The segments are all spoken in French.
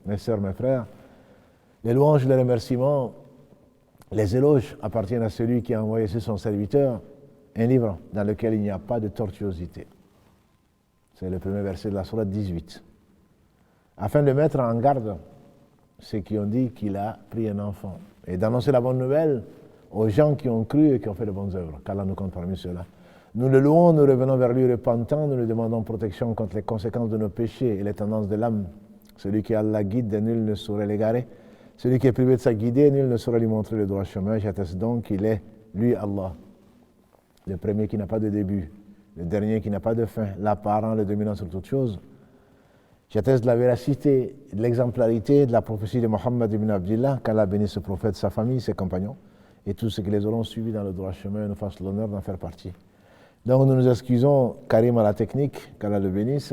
mes sœurs, mes frères, les louanges, les remerciements, les éloges appartiennent à celui qui a envoyé sur son serviteur un livre dans lequel il n'y a pas de tortuosité. C'est le premier verset de la sourate 18. Afin de mettre en garde ceux qui ont dit qu'il a pris un enfant et d'annoncer la bonne nouvelle aux gens qui ont cru et qui ont fait de bonnes œuvres, qu'Allah nous compte parmi ceux-là. Nous le louons, nous revenons vers lui repentants, nous lui demandons protection contre les conséquences de nos péchés et les tendances de l'âme. Celui qui Allah guide, nul ne saurait l'égarer. Celui qui est privé de sa guidée, nul ne saurait lui montrer le droit chemin. J'atteste donc qu'il est, lui, Allah, le premier qui n'a pas de début, le dernier qui n'a pas de fin, l'apparent, le dominant sur toute chose. J'atteste de la véracité, de l'exemplarité de la prophétie de Mohammed ibn Abdillah, qu'Allah bénisse ce prophète, sa famille, ses compagnons, et tous ceux qui les auront suivis dans le droit chemin nous fassent l'honneur d'en faire partie. Donc nous nous excusons, Karim à la technique, qu'Allah le bénisse,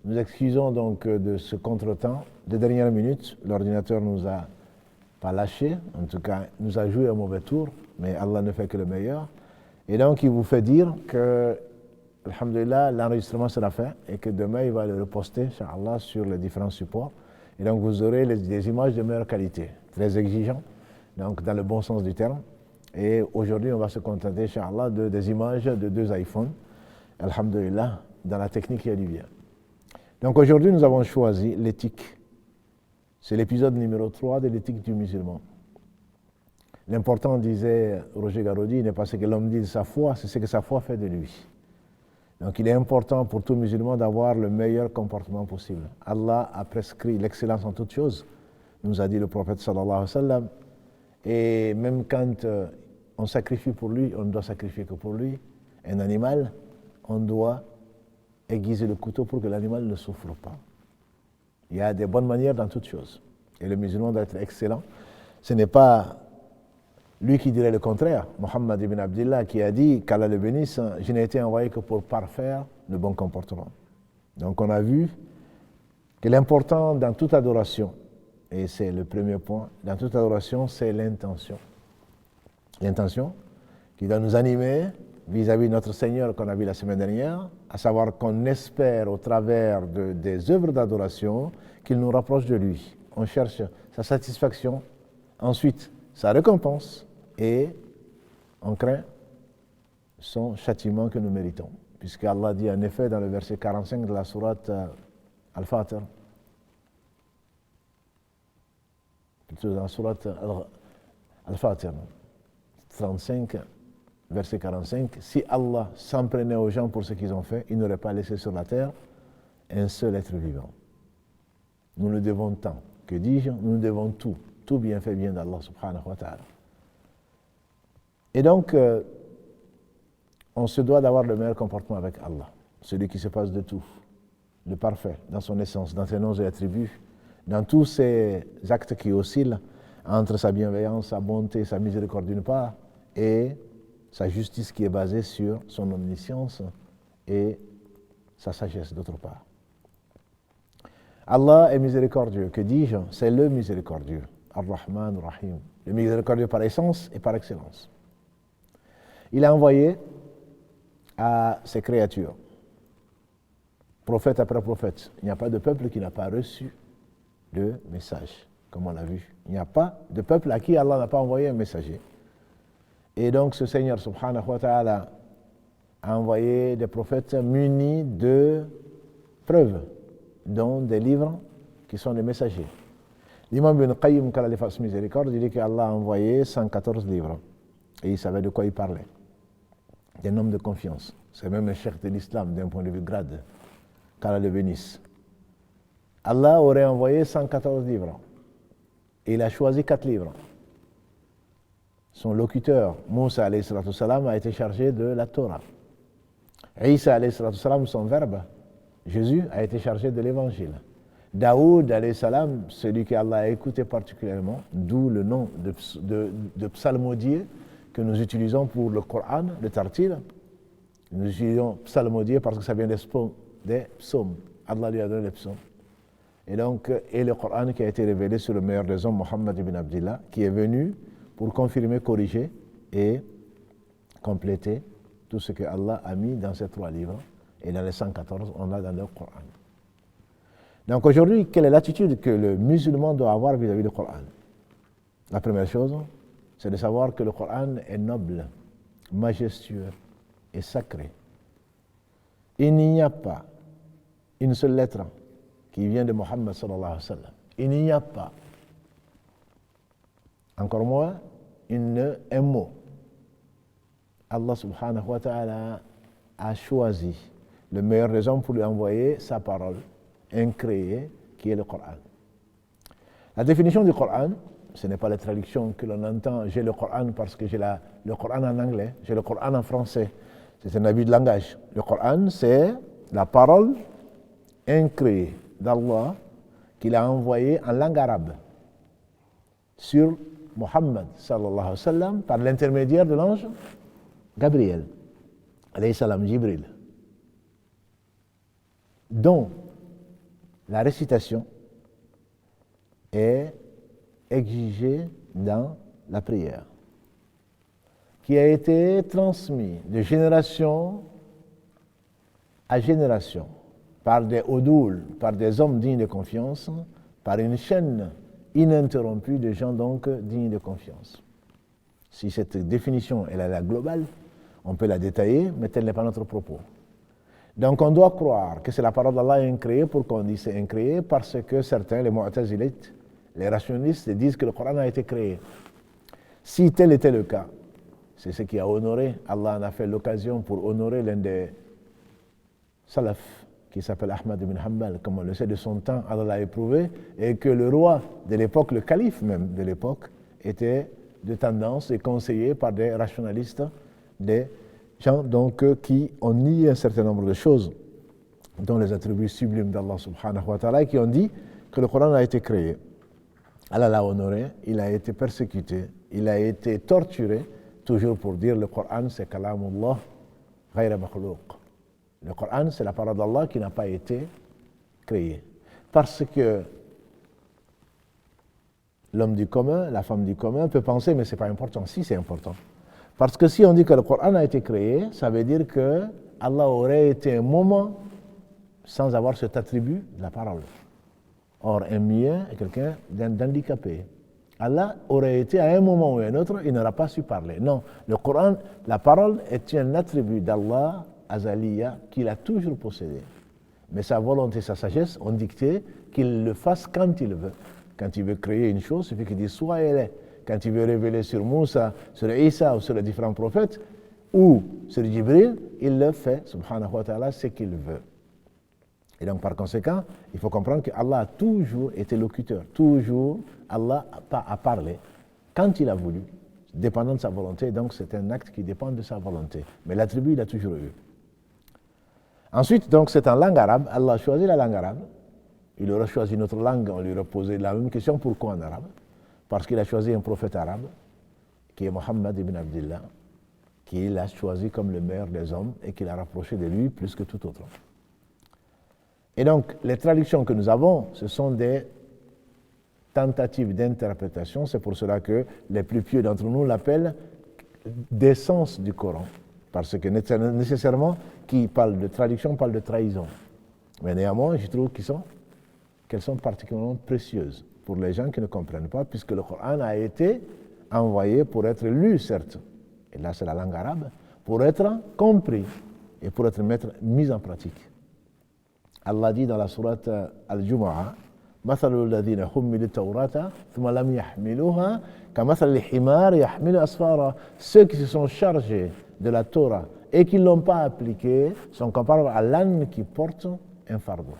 nous excusons donc de ce contretemps. De dernière minute, l'ordinateur nous a pas lâché, en tout cas nous a joué un mauvais tour, mais Allah ne fait que le meilleur. Et donc il vous fait dire que, alhamdulillah, l'enregistrement sera fait et que demain il va le reposter, Inch'Allah, sur les différents supports. Et donc vous aurez des images de meilleure qualité, très exigeants, donc dans le bon sens du terme. Et aujourd'hui on va se contenter, Inch'Allah, des images de 2 iPhones, alhamdulillah, dans la technique il y a du bien. Donc aujourd'hui nous avons choisi l'éthique. C'est l'épisode numéro 3 de l'éthique du musulman. L'important, disait Roger Garaudy, n'est pas ce que l'homme dit de sa foi, c'est ce que sa foi fait de lui. Donc il est important pour tout musulman d'avoir le meilleur comportement possible. Allah a prescrit l'excellence en toutes choses, nous a dit le prophète sallallahu alayhi wa sallam. Et même quand on sacrifie pour lui, on ne doit sacrifier que pour lui. Un animal, on doit aiguiser le couteau pour que l'animal ne souffre pas. Il y a des bonnes manières dans toutes choses. Et le musulman doit être excellent. Ce n'est pas lui qui dirait le contraire. Mohammed ibn Abdillah qui a dit, qu'Allah le bénisse, je n'ai été envoyé que pour parfaire le bon comportement. Donc on a vu que l'important dans toute adoration, et c'est le premier point, dans toute adoration, c'est l'intention. L'intention qui doit nous animer vis-à-vis de notre Seigneur qu'on a vu la semaine dernière, à savoir qu'on espère au travers des œuvres d'adoration qu'il nous rapproche de lui. On cherche sa satisfaction, ensuite sa récompense et on craint son châtiment que nous méritons. Puisque Allah dit en effet dans le verset 45 de la sourate Al-Fatir, plutôt dans la sourate Al-Fatir, 35, verset 45, si Allah s'en prenait aux gens pour ce qu'ils ont fait, il n'aurait pas laissé sur la terre un seul être vivant. Nous nous devons tant. Que dis-je? Nous nous devons tout. Tout bienfait vient d'Allah subhanahu wa ta'ala. Et donc, on se doit d'avoir le meilleur comportement avec Allah, celui qui se passe de tout, le parfait, dans son essence, dans ses noms et attributs, dans tous ses actes qui oscillent entre sa bienveillance, sa bonté, sa miséricorde d'une part, et sa justice qui est basée sur son omniscience et sa sagesse d'autre part. Allah est miséricordieux. Que dis-je? C'est le miséricordieux. Ar-Rahman Rahim. Le miséricordieux par essence et par excellence. Il a envoyé à ses créatures, prophète après prophète. Il n'y a pas de peuple qui n'a pas reçu de message, comme on l'a vu. Il n'y a pas de peuple à qui Allah n'a pas envoyé un messager. Et donc ce Seigneur subhanahu wa ta'ala a envoyé des prophètes munis de preuves, dont des livres qui sont des messagers. L'imam Ibn Qayyim, qu'Allah lui fasse miséricorde, dit qu'Allah a envoyé 114 livres. Et il savait de quoi il parlait. D'un homme de confiance. C'est même un cheikh de l'islam d'un point de vue grade. Qu'Allah le bénisse. Allah aurait envoyé 114 livres. Et il a choisi 4 livres. Son locuteur, Moussa alayhi salatu salam, a été chargé de la Torah. Isa alayhi salatu salam, son verbe, Jésus, a été chargé de l'évangile. Daoud alayhi salam, celui que Allah a écouté particulièrement, d'où le nom de psalmodier que nous utilisons pour le Coran, le Tartil. Nous utilisons psalmodier parce que ça vient des psaumes. Allah lui a donné les psaumes. Et donc, et le Coran qui a été révélé sur le meilleur des hommes, Mohammed ibn Abdillah, qui est venu pour confirmer, corriger et compléter tout ce que Allah a mis dans ces 3 livres. Et dans les 114, on a dans le Coran. Donc aujourd'hui, quelle est l'attitude que le musulman doit avoir vis-à-vis du Coran? La première chose, c'est de savoir que le Coran est noble, majestueux et sacré. Il n'y a pas une seule lettre qui vient de Mohammed sallallahu alayhi wa sallam. Il n'y a pas, encore moins, un mot. Allah subhanahu wa ta'ala a choisi le meilleur des hommes pour lui envoyer sa parole incréée qui est le Coran. La définition du Coran, ce n'est pas la traduction que l'on entend, j'ai le Coran parce que j'ai le Coran en anglais, j'ai le Coran en français. C'est un abus de langage. Le Coran, c'est la parole incréée d'Allah qu'il a envoyée en langue arabe sur Muhammad sallallahu alayhi wa sallam par l'intermédiaire de l'ange Gabriel, alayhi salam, Jibril, dont la récitation est exigée dans la prière, qui a été transmis de génération à génération par des odouls, par des hommes dignes de confiance, par une chaîne ininterrompue de gens donc dignes de confiance. Si cette définition elle est la globale, on peut la détailler, mais tel n'est pas notre propos. Donc on doit croire que c'est la parole d'Allah incréée. Pourquoi on dit c'est incréé? Parce que certains, les mu'tazilites, les rationalistes, disent que le Coran a été créé. Si tel était le cas, c'est ce qui a honoré, Allah en a fait l'occasion pour honorer l'un des salafs, qui s'appelle Ahmad ibn Hanbal, comme on le sait de son temps, Allah l'a éprouvé, et que le roi de l'époque, le calife même de l'époque, était de tendance et conseillé par des rationalistes, des gens donc qui ont nié un certain nombre de choses, dont les attributs sublimes d'Allah subhanahu wa ta'ala, et qui ont dit que le Coran a été créé. Allah l'a honoré, il a été persécuté, il a été torturé, toujours pour dire le Coran c'est kalamullah ghayra makhlouq. Le Coran c'est la parole d'Allah qui n'a pas été créée. Parce que l'homme du commun, la femme du commun peut penser mais c'est pas important. Si, c'est important. Parce que si on dit que le Coran a été créé, ça veut dire que Allah aurait été un moment sans avoir cet attribut de la parole. Or, un mien est quelqu'un d'handicapé. Allah aurait été à un moment ou à un autre, il n'aura pas su parler. Non, le Coran, la parole est un attribut d'Allah, azaliya, qu'il a toujours possédé. Mais sa volonté, sa sagesse ont dicté qu'il le fasse quand il veut. Quand il veut créer une chose, il suffit qu'il dise soit elle est. Quand il veut révéler sur Moussa, sur Isa ou sur les différents prophètes, ou sur Jibril, il le fait, subhanahu wa ta'ala, ce qu'il veut. Et donc, par conséquent, il faut comprendre qu'Allah a toujours été locuteur. Toujours, Allah a parlé quand il a voulu, dépendant de sa volonté. Donc, c'est un acte qui dépend de sa volonté. Mais l'attribut, il a toujours eu. Ensuite, donc, c'est en langue arabe. Allah a choisi la langue arabe. Il aurait choisi une autre langue, on lui aurait posé la même question. Pourquoi en arabe? Parce qu'il a choisi un prophète arabe, qui est Mohammed ibn Abdillah, qu'il a choisi comme le meilleur des hommes et qu'il a rapproché de lui plus que tout autre homme. Et donc, les traductions que nous avons, ce sont des tentatives d'interprétation. C'est pour cela que les plus pieux d'entre nous l'appellent d'essence du Coran. Parce que nécessairement, qui parle de traduction parle de trahison. Mais néanmoins, je trouve qu'elles sont particulièrement précieuses pour les gens qui ne comprennent pas, puisque le Coran a été envoyé pour être lu, certes, et là c'est la langue arabe, pour être compris et pour être mis en pratique. Allah dit dans la sourate Al-Jumu'ah, مثل الذين حملوا التوراة ثم لم يحملوها كمثل الحمار يحمل أسفارا. Ceux qui se sont chargés de la Torah et qui ne l'ont pas appliquée sont comparables à l'âne qui porte un fardeau.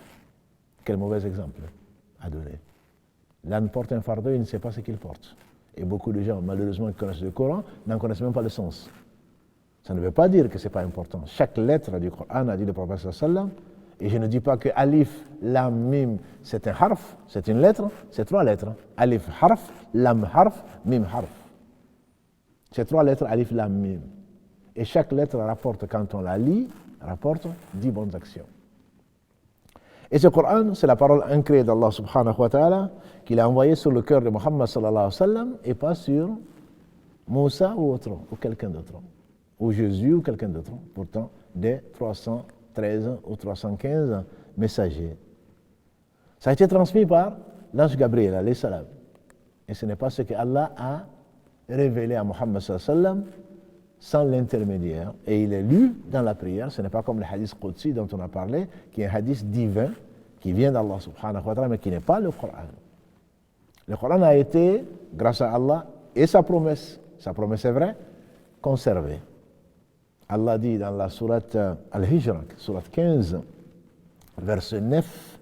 Quel mauvais exemple à donner. L'âne porte un fardeau, il ne sait pas ce qu'il porte. Et beaucoup de gens, malheureusement, qui connaissent le Coran, n'en connaissent même pas le sens. Ça ne veut pas dire que ce n'est pas important. Chaque lettre du Coran, a dit le prophète sallallahu. Et je ne dis pas que Alif, Lam, Mim, c'est un harf, c'est une lettre, c'est 3 lettres. Alif, harf, Lam, harf, Mim, harf. C'est 3 lettres, Alif, Lam, Mim. Et chaque lettre rapporte, quand on la lit, rapporte 10 bonnes actions. Et ce Coran, c'est la parole incréée d'Allah subhanahu wa ta'ala qu'il a envoyé sur le cœur de Muhammad sallallahu alayhi wa sallam et pas sur Moussa ou autre, ou quelqu'un d'autre, ou Jésus ou quelqu'un d'autre. Pourtant, des 313 ou 315 messagers. Ça a été transmis par l'ange Gabriel, alayhi salam. Et ce n'est pas ce que Allah a révélé à Muhammad sallam sans l'intermédiaire. Et il est lu dans la prière. Ce n'est pas comme le hadith Qudsi dont on a parlé, qui est un hadith divin, qui vient d'Allah subhanahu wa ta'ala, mais qui n'est pas le Coran. Le Coran a été, grâce à Allah, et sa promesse est vraie, conservée. Allah dit dans la sourate Al-Hijr, sourate 15, verset 9,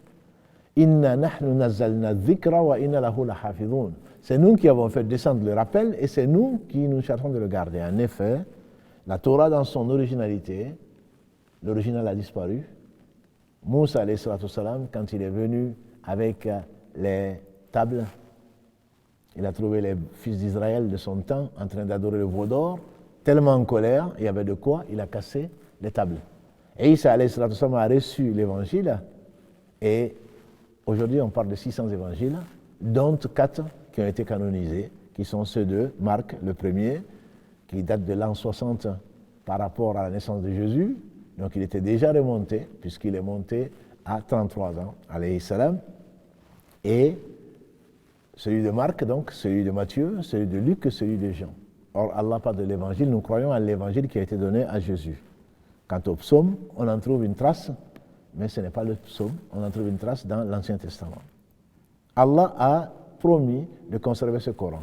Inna nahnu nazzalna dhikra wa inna lahu lahafidhun. C'est nous qui avons fait descendre le rappel et c'est nous qui nous cherchons de le garder. En effet, la Torah dans son originalité, l'original a disparu. Moussa alayhi salatu salam, quand il est venu avec les tables, il a trouvé les fils d'Israël de son temps en train d'adorer le veau d'or, tellement en colère, il y avait de quoi, il a cassé les tables. Et Isa alayhi salatu salam a reçu l'évangile et aujourd'hui on parle de 600 évangiles, dont 4 qui ont été canonisés, qui sont ceux de Marc, le premier, qui date de l'an 60 par rapport à la naissance de Jésus. Donc il était déjà remonté, puisqu'il est monté à 33 ans, alayhi salam. Et celui de Marc, donc, celui de Matthieu, celui de Luc, celui de Jean. Or, Allah parle de l'évangile, nous croyons à l'évangile qui a été donné à Jésus. Quant au psaume, on en trouve une trace, mais ce n'est pas le psaume, on en trouve une trace dans l'Ancien Testament. Allah a promis de conserver ce Coran.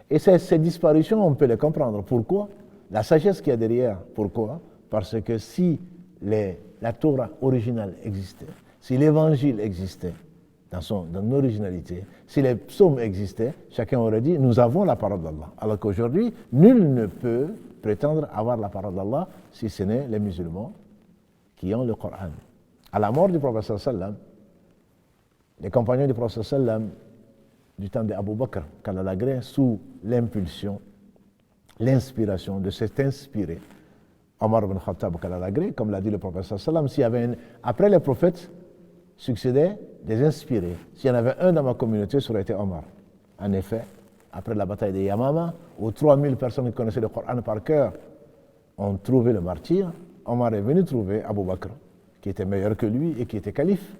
Et ces disparitions, on peut les comprendre. Pourquoi? La sagesse qu'il y a derrière. Pourquoi? Parce que si la Torah originale existait, si l'évangile existait dans son originalité, si les psaumes existaient, chacun aurait dit, nous avons la parole d'Allah. Alors qu'aujourd'hui, nul ne peut prétendre avoir la parole d'Allah si ce n'est les musulmans qui ont le Coran. À la mort du prophète sallam, les compagnons du prophète sallam du temps d'Abu Bakr, qu'Allah l'agrée, sous l'impulsion, l'inspiration de cet inspiré, Omar ibn Khattab, qu'Allah l'agrée, comme l'a dit le prophète sallam, après les prophètes succédaient des inspirés. S'il y en avait un dans ma communauté, ça aurait été Omar. En effet, après la bataille de Yamama, où 3000 personnes qui connaissaient le Coran par cœur ont trouvé le martyr, Omar est venu trouver Abu Bakr, qui était meilleur que lui et qui était calife.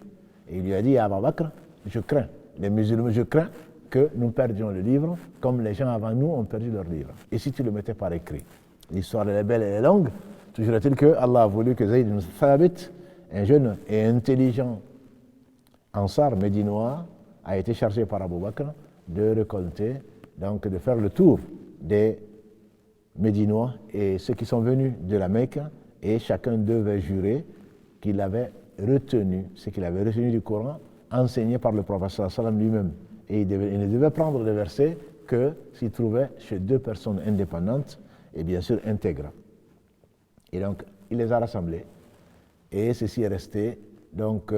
Et il lui a dit à Abu Bakr, je crains, les musulmans, je crains que nous perdions le livre comme les gens avant nous ont perdu leur livre. Et si tu le mettais par écrit? L'histoire est belle, elle est longue. Toujours est-il que Allah a voulu que Zayd ibn Thabit, un jeune et intelligent Ansar médinois, a été chargé par Abu Bakr de récolter, donc de faire le tour des Médinois et ceux qui sont venus de la Mecque, et chacun devait jurer qu'il avait retenu ce qu'il avait retenu du Coran, enseigné par le prophète sallallahu alayhi wa sallam lui-même. Et il ne devait prendre le verset que s'il trouvait chez deux personnes indépendantes et bien sûr intègres. Et donc, il les a rassemblés. Et ceci est resté donc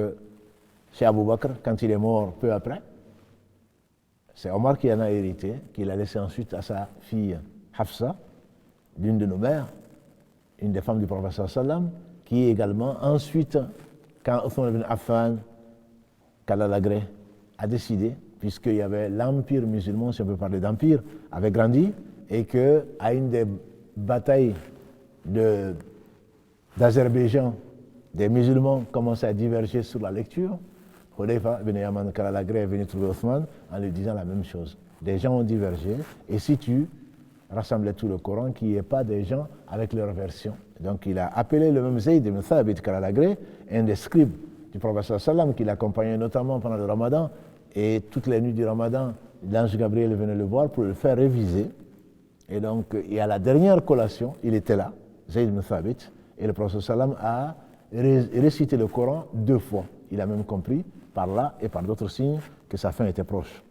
chez Abu Bakr, quand il est mort peu après. C'est Omar qui en a hérité, qu'il a laissé ensuite à sa fille Hafsa, l'une de nos mères, une des femmes du prophète sallallahu alayhi wa sallam, qui également ensuite, quand Othman ibn Affan, qu'Allah l'agrée, a décidé, puisqu'il y avait l'empire musulman, si on peut parler d'empire, avait grandi, et qu'à une des batailles d'Azerbaïdjan, des musulmans commençaient à diverger sur la lecture. Hudayfa ibn Yaman, qu'Allah l'agrée, est venu trouver Othman en lui disant la même chose. Des gens ont divergé, et si tu rassemblais tout le Coran, qu'il n'y ait pas des gens avec leur version. Donc il a appelé le même Zayd ibn Thabit, qu'Allah l'agrée, un des scribes du prophète sallallahu alayhi wa sallam, qui l'accompagnait notamment pendant le Ramadan, et toutes les nuits du Ramadan, l'ange Gabriel venait le voir pour le faire réviser. Et donc, et à la dernière collation, il était là, Zayd ibn Thabit, et le prophète sallam a récité le Coran 2 fois. Il a même compris, par là et par d'autres signes, que sa fin était proche.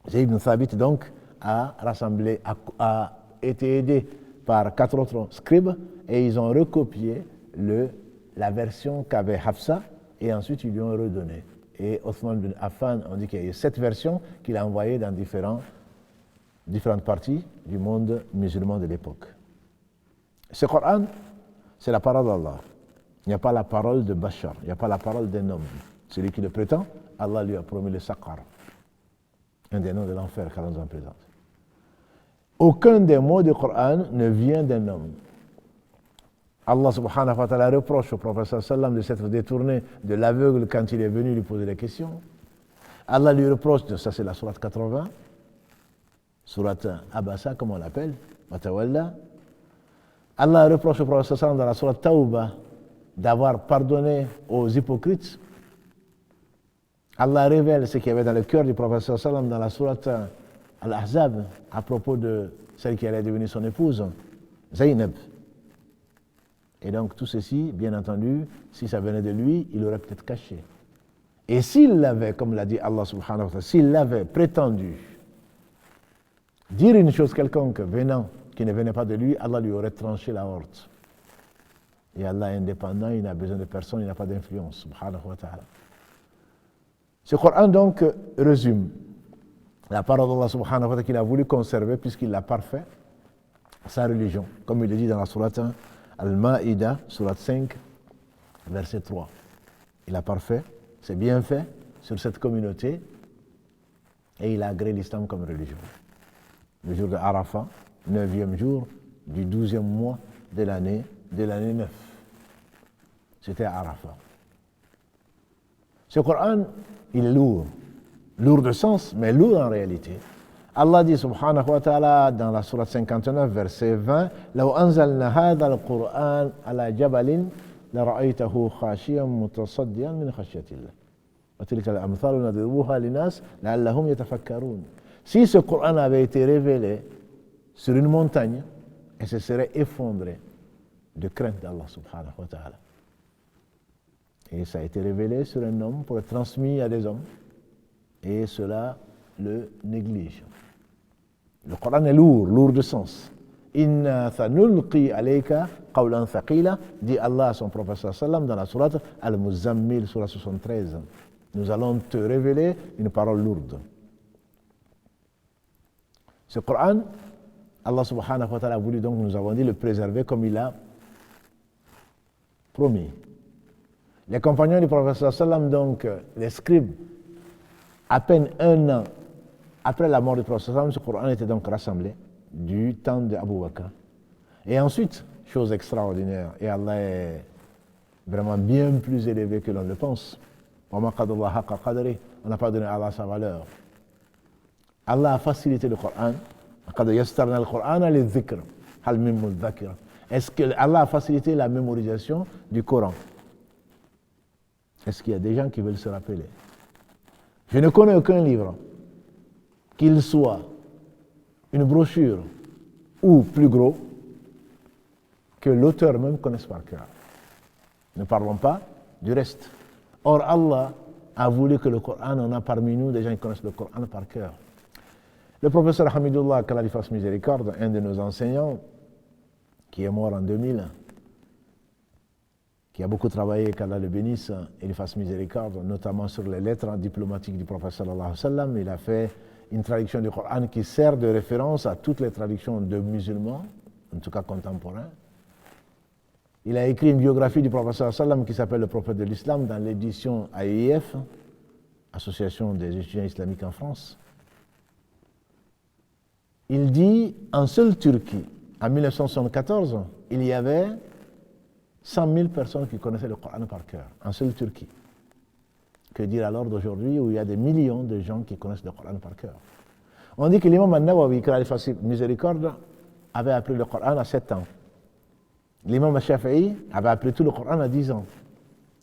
Zayd ibn Thabit, donc, a rassemblé, a été aidé par 4 autres scribes, et ils ont recopié la version qu'avait Hafsa, et ensuite ils lui ont redonné. Et Othman bin Affan, on dit qu'il y a eu 7 versions qu'il a envoyées dans différentes parties du monde musulman de l'époque. Ce Coran, c'est la parole d'Allah. Il n'y a pas la parole de Bachar, il n'y a pas la parole d'un homme. Celui qui le prétend, Allah lui a promis le Saqar, un des noms de l'enfer qu'Allah nous en présente. Aucun des mots du Coran ne vient d'un homme. Allah subhanahu wa ta'ala reproche au prophète sallallahu alayhi wa sallam de s'être détourné de l'aveugle quand il est venu lui poser des questions. Allah lui reproche, ça c'est la sourate 80, sourate Abasa comme on l'appelle, Watawalla. Allah reproche au prophète sallam dans la sourate Tawbah d'avoir pardonné aux hypocrites. Allah révèle ce qu'il y avait dans le cœur du prophète sallam dans la sourate Al-Ahzab à propos de celle qui allait devenir son épouse, Zaynab. Et donc tout ceci, bien entendu, si ça venait de lui, il l'aurait peut-être caché. Et s'il l'avait, comme l'a dit Allah subhanahu wa ta'ala, s'il l'avait prétendu dire une chose quelconque venant, qui ne venait pas de lui, Allah lui aurait tranché la horte. Et Allah est indépendant, il n'a besoin de personne, il n'a pas d'influence, subhanahu wa ta'ala. Ce Coran donc résume la parole d'Allah subhanahu wa ta'ala qu'il a voulu conserver puisqu'il l'a parfait, sa religion, comme il le dit dans la sourate Al-Ma'ida, sourate 5, verset 3. Il a parfait, c'est bien fait sur cette communauté et il a agréé l'islam comme religion. Le jour de Arafat, 9e jour du 12e mois de l'année 9. C'était à Arafat. Ce Coran, il est lourd de sens, mais lourd en réalité. Allah dit subhanahu wa ta'ala dans la sourate 59, verset 20, لو أنزلنا هذا القرآن على جبل لرأيته خاشعا متصدعا من خشية الله وتلك الأمثال نضربها للناس لعلهم يتفكرون. Si ce Coran avait été révélé sur une montagne, elle se serait effondrée de crainte d'Allah subhanahu wa ta'ala. Et ça a été révélé sur un homme pour être transmis à des hommes. Et cela le néglige. Le Coran est lourd de sens. Inna thanulqi alayka qawlan thaqila, dit Allah à son prophète sallam dans la sourate Al-Muzammil, sourate 73. Nous allons te révéler une parole lourde. Ce Coran, Allah subhanahu wa ta'ala a voulu donc, nous avons dit, le préserver comme il a promis. Les compagnons du prophète sallam, donc les scribes, à peine un an après la mort du prophète sallam, ce Coran était donc rassemblé du temps d'Abu Bakr. Et ensuite, chose extraordinaire, et Allah est vraiment bien plus élevé que l'on le pense. On n'a pas donné à Allah sa valeur. Allah a facilité le Coran. Est-ce que Allah a facilité la mémorisation du Coran? Est-ce qu'il y a des gens qui veulent se rappeler? Je ne connais aucun livre, qu'il soit une brochure ou plus gros, que l'auteur même connaisse par cœur. Ne parlons pas du reste. Or, Allah a voulu que le Coran, on a parmi nous des gens qui connaissent le Coran par cœur. Le professeur Hamidullah, qu'Allah lui fasse miséricorde, un de nos enseignants, qui est mort en 2000, qui a beaucoup travaillé, qu'Allah le bénisse et lui fasse miséricorde, notamment sur les lettres diplomatiques du prophète sallallahu alayhi wa sallam. Il a fait une traduction du Coran qui sert de référence à toutes les traductions de musulmans, en tout cas contemporains. Il a écrit une biographie du prophète sallallahu alayhi wa sallam qui s'appelle Le prophète de l'islam dans l'édition AIF, Association des étudiants islamiques en France. Il dit, en seule Turquie, en 1974, il y avait 100 000 personnes qui connaissaient le Coran par cœur, en seule Turquie. Que dire alors d'aujourd'hui où il y a des millions de gens qui connaissent le Coran par cœur? On dit que l'imam An-Nawawi, qu'Allah lui fasse miséricorde, avait appris le Coran à 7 ans. L'imam Shafi'i avait appris tout le Coran à 10 ans.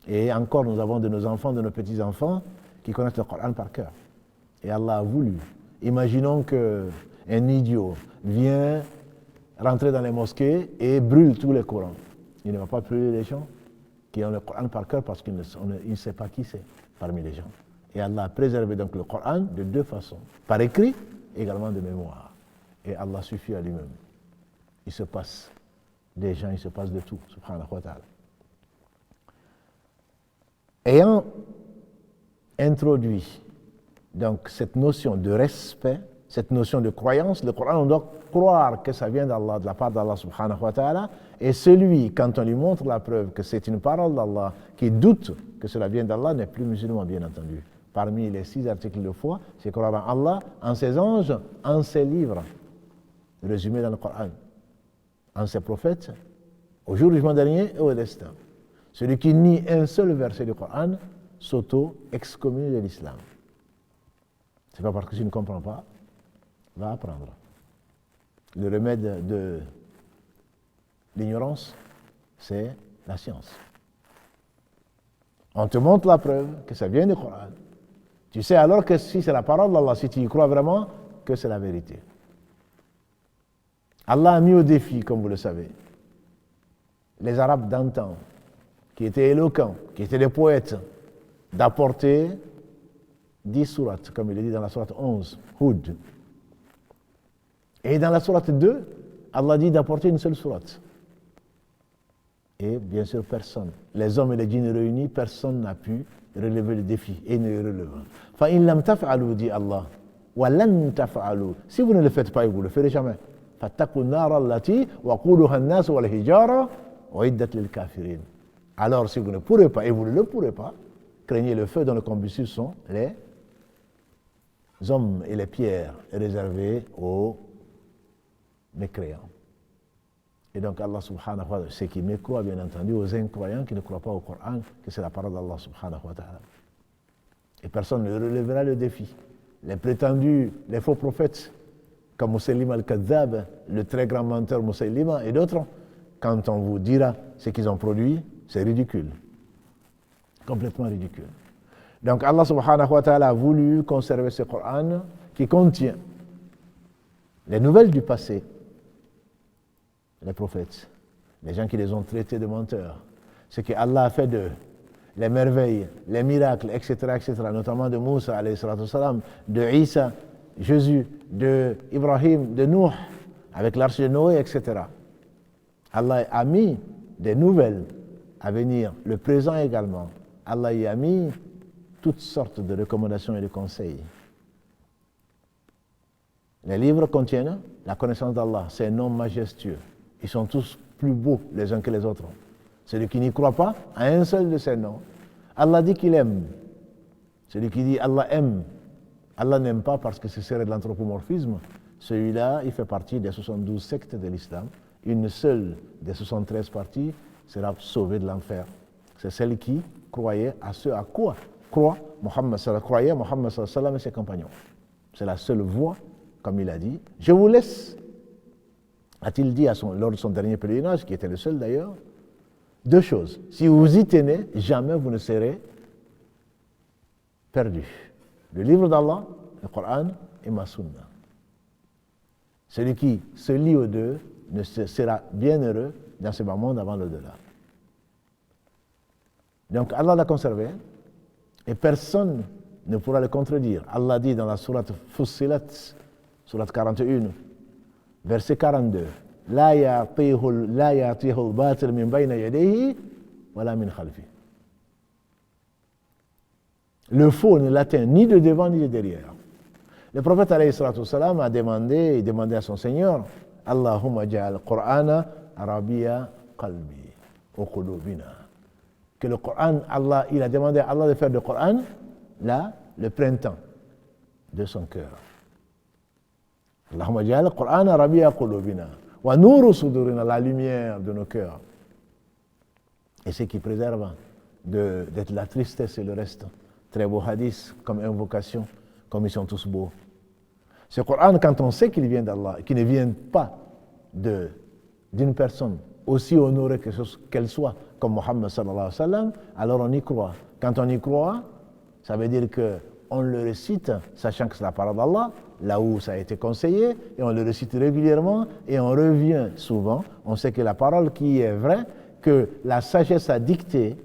Et encore, nous avons de nos enfants, de nos petits-enfants qui connaissent le Coran par cœur. Et Allah a voulu. Imaginons qu'un idiot vient rentrer dans les mosquées et brûle tous les Corans. Il ne va pas brûler les gens qui ont le Coran par cœur parce qu'il ne sait pas qui c'est parmi les gens. Et Allah a préservé donc le Coran de deux façons, par écrit, également de mémoire. Et Allah suffit à lui-même. Il se passe des gens, il se passe de tout, subhanahu wa ta'ala. Ayant introduit donc cette notion de respect, cette notion de croyance, le Coran, on doit croire que ça vient d'Allah, de la part d'Allah subhanahu wa ta'ala, et celui, quand on lui montre la preuve que c'est une parole d'Allah, qui doute que cela vient d'Allah, n'est plus musulman, bien entendu. Parmi les 6 articles de foi, c'est croire en Allah, en ses anges, en ses livres, résumés dans le Coran, en ses prophètes, au jour du jugement dernier et au destin. Celui qui nie un seul verset du Coran s'auto-excommunie de l'islam. C'est pas parce que tu ne comprends pas, va apprendre. Le remède de l'ignorance, c'est la science. On te montre la preuve que ça vient du Coran. Tu sais alors que si c'est la parole d'Allah, si tu y crois vraiment, que c'est la vérité. Allah a mis au défi, comme vous le savez, les Arabes d'antan, qui étaient éloquents, qui étaient des poètes, d'apporter 10 sourates, comme il est dit dans la sourate 11, Hud. Et dans la sourate 2, Allah dit d'apporter une seule sourate. Et bien sûr, personne, les hommes et les djinns réunis, personne n'a pu relever le défi et ne le relève. فَإِن لَمْ تَفْعَلُوا dit Allah, وَلَنْ تَفْعَلُوا. Si vous ne le faites pas, et vous ne le ferez jamais. فَاتَّقُوا النَّارَ الَّتِي وَقُودُهَا النَّاسُ وَالْحِجَارَةُ وَعِدَّتْ لِلْكَافِرِينَ. Alors, si vous ne pourrez pas, et vous ne le pourrez pas, craignez le feu dont le combustible sont les hommes et les pierres réservées aux mécréants. Et donc Allah subhanahu wa ta'ala, ceux qui mécroient bien entendu, aux incroyants qui ne croient pas au Coran, que c'est la parole d'Allah subhanahu wa ta'ala. Et personne ne relèvera le défi. Les prétendus, les faux prophètes, comme Musaylima al-Kadhab, le très grand menteur Musaylima et d'autres, quand on vous dira ce qu'ils ont produit, c'est ridicule. Complètement ridicule. Donc Allah subhanahu wa ta'ala a voulu conserver ce Coran qui contient les nouvelles du passé, les prophètes, les gens qui les ont traités de menteurs, ce que Allah a fait d'eux, les merveilles, les miracles, etc., etc., notamment de Moussa, alayhi salatu salam, de Isa, Jésus, de Ibrahim, de Nuh, avec l'arche de Noé, etc. Allah a mis des nouvelles à venir, le présent également. Allah y a mis toutes sortes de recommandations et de conseils. Les livres contiennent la connaissance d'Allah, ses noms majestueux. Ils sont tous plus beaux les uns que les autres. Celui qui n'y croit pas a un seul de ces noms. Allah dit qu'il aime. Celui qui dit Allah aime, Allah n'aime pas parce que ce serait de l'anthropomorphisme. Celui-là, il fait partie des 72 sectes de l'islam. Une seule des 73 parties sera sauvée de l'enfer. C'est celle qui croyait à ce à quoi croyait Mohammed sallam et ses compagnons. C'est la seule voie, comme il a dit. Je vous laisse, a-t-il dit lors de son dernier pèlerinage, qui était le seul d'ailleurs, deux choses. Si vous y tenez, jamais vous ne serez perdu. Le livre d'Allah, le Coran et ma sunna. Celui qui se lie aux deux ne sera bien heureux dans ce bas monde avant l'au-delà. Donc Allah l'a conservé et personne ne pourra le contredire. Allah dit dans la sourate Fussilat, sourate 41, verset 42, La ya'tihul batil min bayna yadayhi wala min khalfi. Le faux ne l'atteint ni de devant ni de derrière. Le prophète alayhi salatu salam a demandé à son Seigneur, Allahumma ja'al Qur'ana arabiya qalbi wa qulubina. Que le Coran, il a demandé à Allah de faire du Coran là, le printemps de son cœur. Allahumma ja'al Qur'ana arabiya qulubina wa nuru sudurina, la lumière de nos cœurs. Et ce qui préserve d'être la tristesse et le reste. Très beau hadith comme invocation, comme ils sont tous beaux. Ce Coran, quand on sait qu'il vient d'Allah, qu'il ne vient pas d'une personne aussi honorée qu'elle soit, comme Mohammed sallallahu alayhi wa sallam, alors on y croit. Quand on y croit, ça veut dire qu'on le récite, sachant que c'est la parole d'Allah, là où ça a été conseillé, et on le récite régulièrement, et on revient souvent. On sait que la parole qui est vraie, que la sagesse a dicté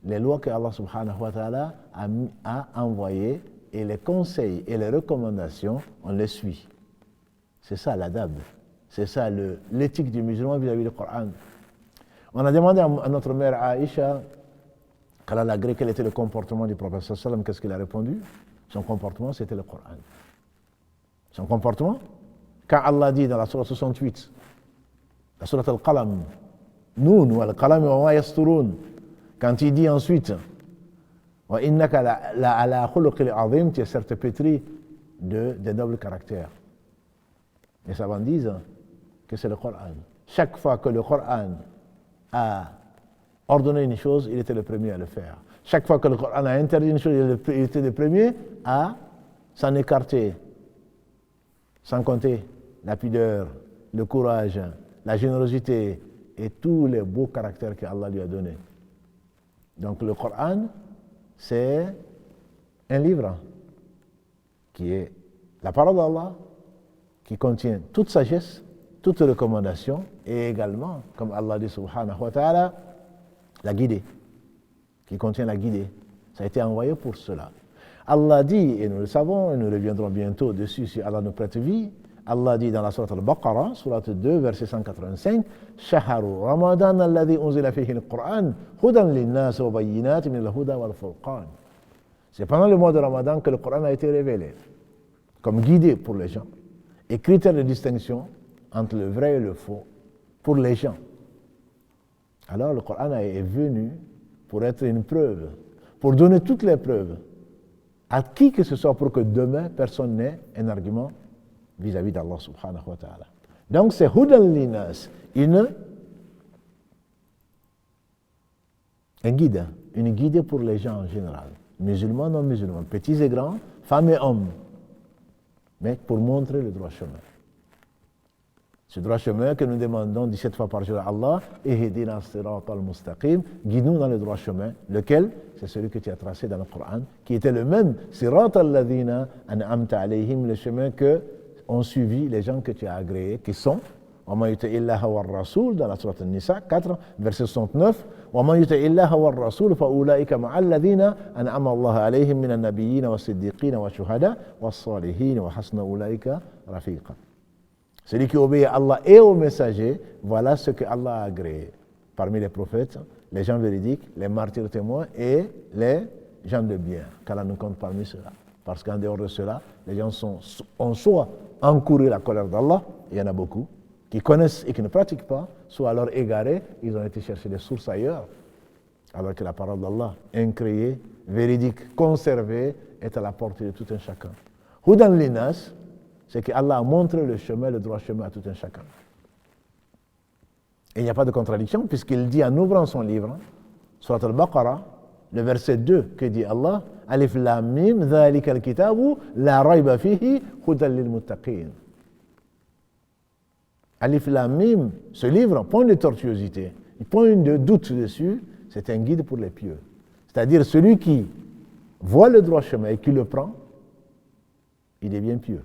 les lois que Allah subhanahu wa ta'ala a envoyées, et les conseils et les recommandations, on les suit. C'est ça l'adab. C'est ça l'éthique du musulman vis-à-vis du Coran. On a demandé à notre mère Aïcha, quand elle a agré quel était le comportement du prophète sallallahu alayhi wa sallam, qu'est-ce qu'il a répondu? Son comportement, c'était le Coran. Son comportement, quand Allah dit dans la sourate 68, la sourate Al-Qalam, Noun wa Al-Qalam wa ma yasturun, quand il dit ensuite, wa innaka la ala khuluqil azim, tu es certes pétri de nobles caractères. Les savants disent que c'est le Coran. Chaque fois que le Coran a ordonné une chose, il était le premier à le faire. Chaque fois que le Coran a interdit une chose, il était le premier à sans écarter, sans compter la pudeur, le courage, la générosité et tous les beaux caractères qu'Allah lui a donnés. Donc le Coran, c'est un livre qui est la parole d'Allah, qui contient toute sagesse, toute recommandation, et également, comme Allah dit subhanahu wa ta'ala, la guidée, qui contient la guidée. Ça a été envoyé pour cela. Allah dit, et nous le savons, et nous reviendrons bientôt dessus si Allah nous prête vie, Allah dit dans la sourate Al-Baqarah, sourate 2, verset 185, Shaharu Ramadan alladhi unzila fihi al-Qur'an, hudan linnas wa bayyinat min al-huda wal furqan. C'est pendant le mois de Ramadan que le Coran a été révélé, comme guidé pour les gens, et critère de distinction entre le vrai et le faux pour les gens. Alors le Coran est venu pour être une preuve, pour donner toutes les preuves à qui que ce soit pour que demain personne n'ait un argument vis-à-vis d'Allah subhanahu wa ta'ala. Donc c'est Hudan Linas, un guide, une guide pour les gens en général, musulmans, non musulmans, petits et grands, femmes et hommes, mais pour montrer le droit chemin. Ce droit chemin que nous demandons 17 fois par jour à Allah, Ihdina siratal mustaqim, guide-nous dans le droit chemin, lequel, c'est celui que tu as tracé dans le Coran, qui était le même, siratal ladhina an'amta alayhim, le chemin que ont suivi les gens que tu as agréés, qui sont, وَمَا يُطِعِ اللَّهَ وَالرَّسُولَ dans la sourate An-Nisa 4, verset 69, وَمَا يُطِعِ اللَّهَ وَالرَّسُولَ فَأُولَٰئِكَ مَعَ الَّذِينَ أَنْعَمَ اللَّهُ عَلَيْهِم مِّنَ النَّبِيِّينَ وَالصِّدِّيقِينَ وَالشُّهَدَاءِ وَالصَّالِحِينَ وَحَسُنَ أُولَٰئِكَ رَفِيقًا. Celui qui obéit à Allah et aux messagers, voilà ce que Allah a agréé. Parmi les prophètes, les gens véridiques, les martyrs témoins et les gens de bien, qu'Allah nous compte parmi ceux-là. Parce qu'en dehors de cela, les gens ont soit encouru la colère d'Allah, il y en a beaucoup, qui connaissent et qui ne pratiquent pas, soit alors égarés, ils ont été chercher des sources ailleurs, alors que la parole d'Allah, incréée, véridique, conservée, est à la portée de tout un chacun. Hudan Linas, c'est qu'Allah a montré le chemin, le droit chemin à tout un chacun. Et il n'y a pas de contradiction, puisqu'il dit en ouvrant son livre, Surat al-Baqarah, le verset 2, que dit Allah, Alif Lam Mim, Dhalika al-Kitabu, La Rayba Fihi, Hudan lil-Muttaqin. Alif Lam Mim, ce livre, point de tortuosité, point de doute dessus, c'est un guide pour les pieux. C'est-à-dire celui qui voit le droit chemin et qui le prend, il devient pieux.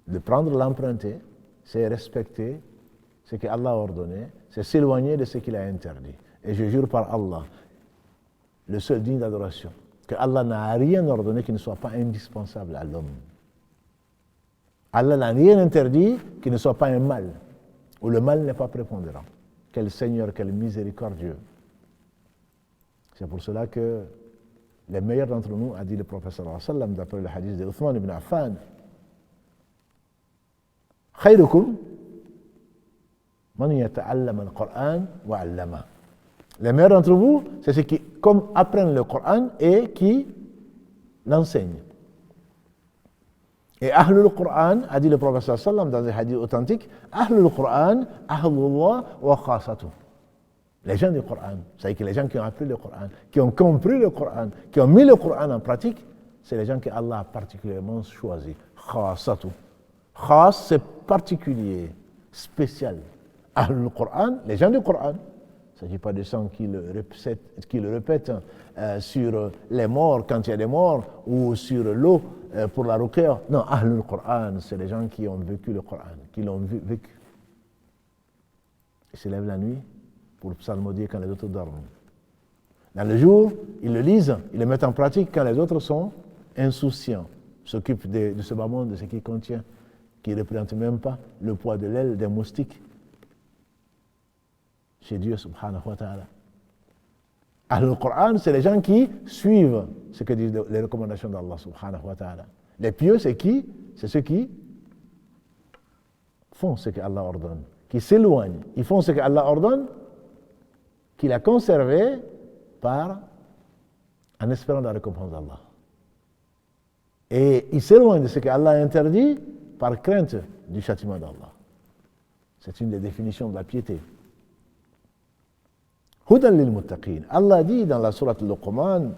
De prendre, l'emprunter, c'est respecter ce qu'Allah a ordonné, c'est s'éloigner de ce qu'il a interdit. Et je jure par Allah, le seul digne d'adoration, que Allah n'a rien ordonné qui ne soit pas indispensable à l'homme. Allah n'a rien interdit qui ne soit pas un mal, où le mal n'est pas prépondérant. Quel Seigneur, quel miséricordieux. C'est pour cela que les meilleurs d'entre nous, a dit le prophète sallallahu alayhi wa sallam, d'après le hadith de Uthman ibn Affan, Khayrukum man yata'allama al-Qur'an wa 'allama. Les meilleurs d'entre vous, c'est ceux qui, comme apprennent le Coran et qui l'enseignent. Et Ahlul Qur'an, a dit le prophète sallallahu alayhi wa sallam dans un hadith authentique, Ahlul Qur'an, Ahlullah wa khasatuh. Les gens du Coran, c'est-à-dire que les gens qui ont appris le Coran, qui ont compris le Coran, qui ont mis le Coran en pratique, c'est les gens que Allah a particulièrement choisis. Khasatuh. Khas, c'est particulier, spécial. Ahlul Qur'an, les gens du Coran. Il ne s'agit pas de gens qui le répètent sur les morts quand il y a des morts ou sur l'eau pour la ruqya. Non, Ahlul Qur'an, c'est les gens qui ont vécu le Coran, qui l'ont vécu. Ils se lèvent la nuit pour psalmodier quand les autres dorment. Dans le jour, ils le lisent, ils le mettent en pratique quand les autres sont insouciants, s'occupent de ce bas monde, de ce qu'il contient, qui ne représente même pas le poids de l'aile des moustiques chez Dieu subhanahu wa ta'ala. Le Coran, c'est les gens qui suivent ce que disent les recommandations d'Allah subhanahu wa ta'ala. Les pieux, c'est qui? C'est ceux qui font ce qu'Allah ordonne, qui s'éloignent. Ils font ce qu'Allah ordonne, qu'il a conservé en espérant la récompense d'Allah. Et ils s'éloignent de ce qu'Allah a interdit par crainte du châtiment d'Allah. C'est une des définitions de la piété. Hudan lil muttaqin. Allah dit dans la sourate Luqman,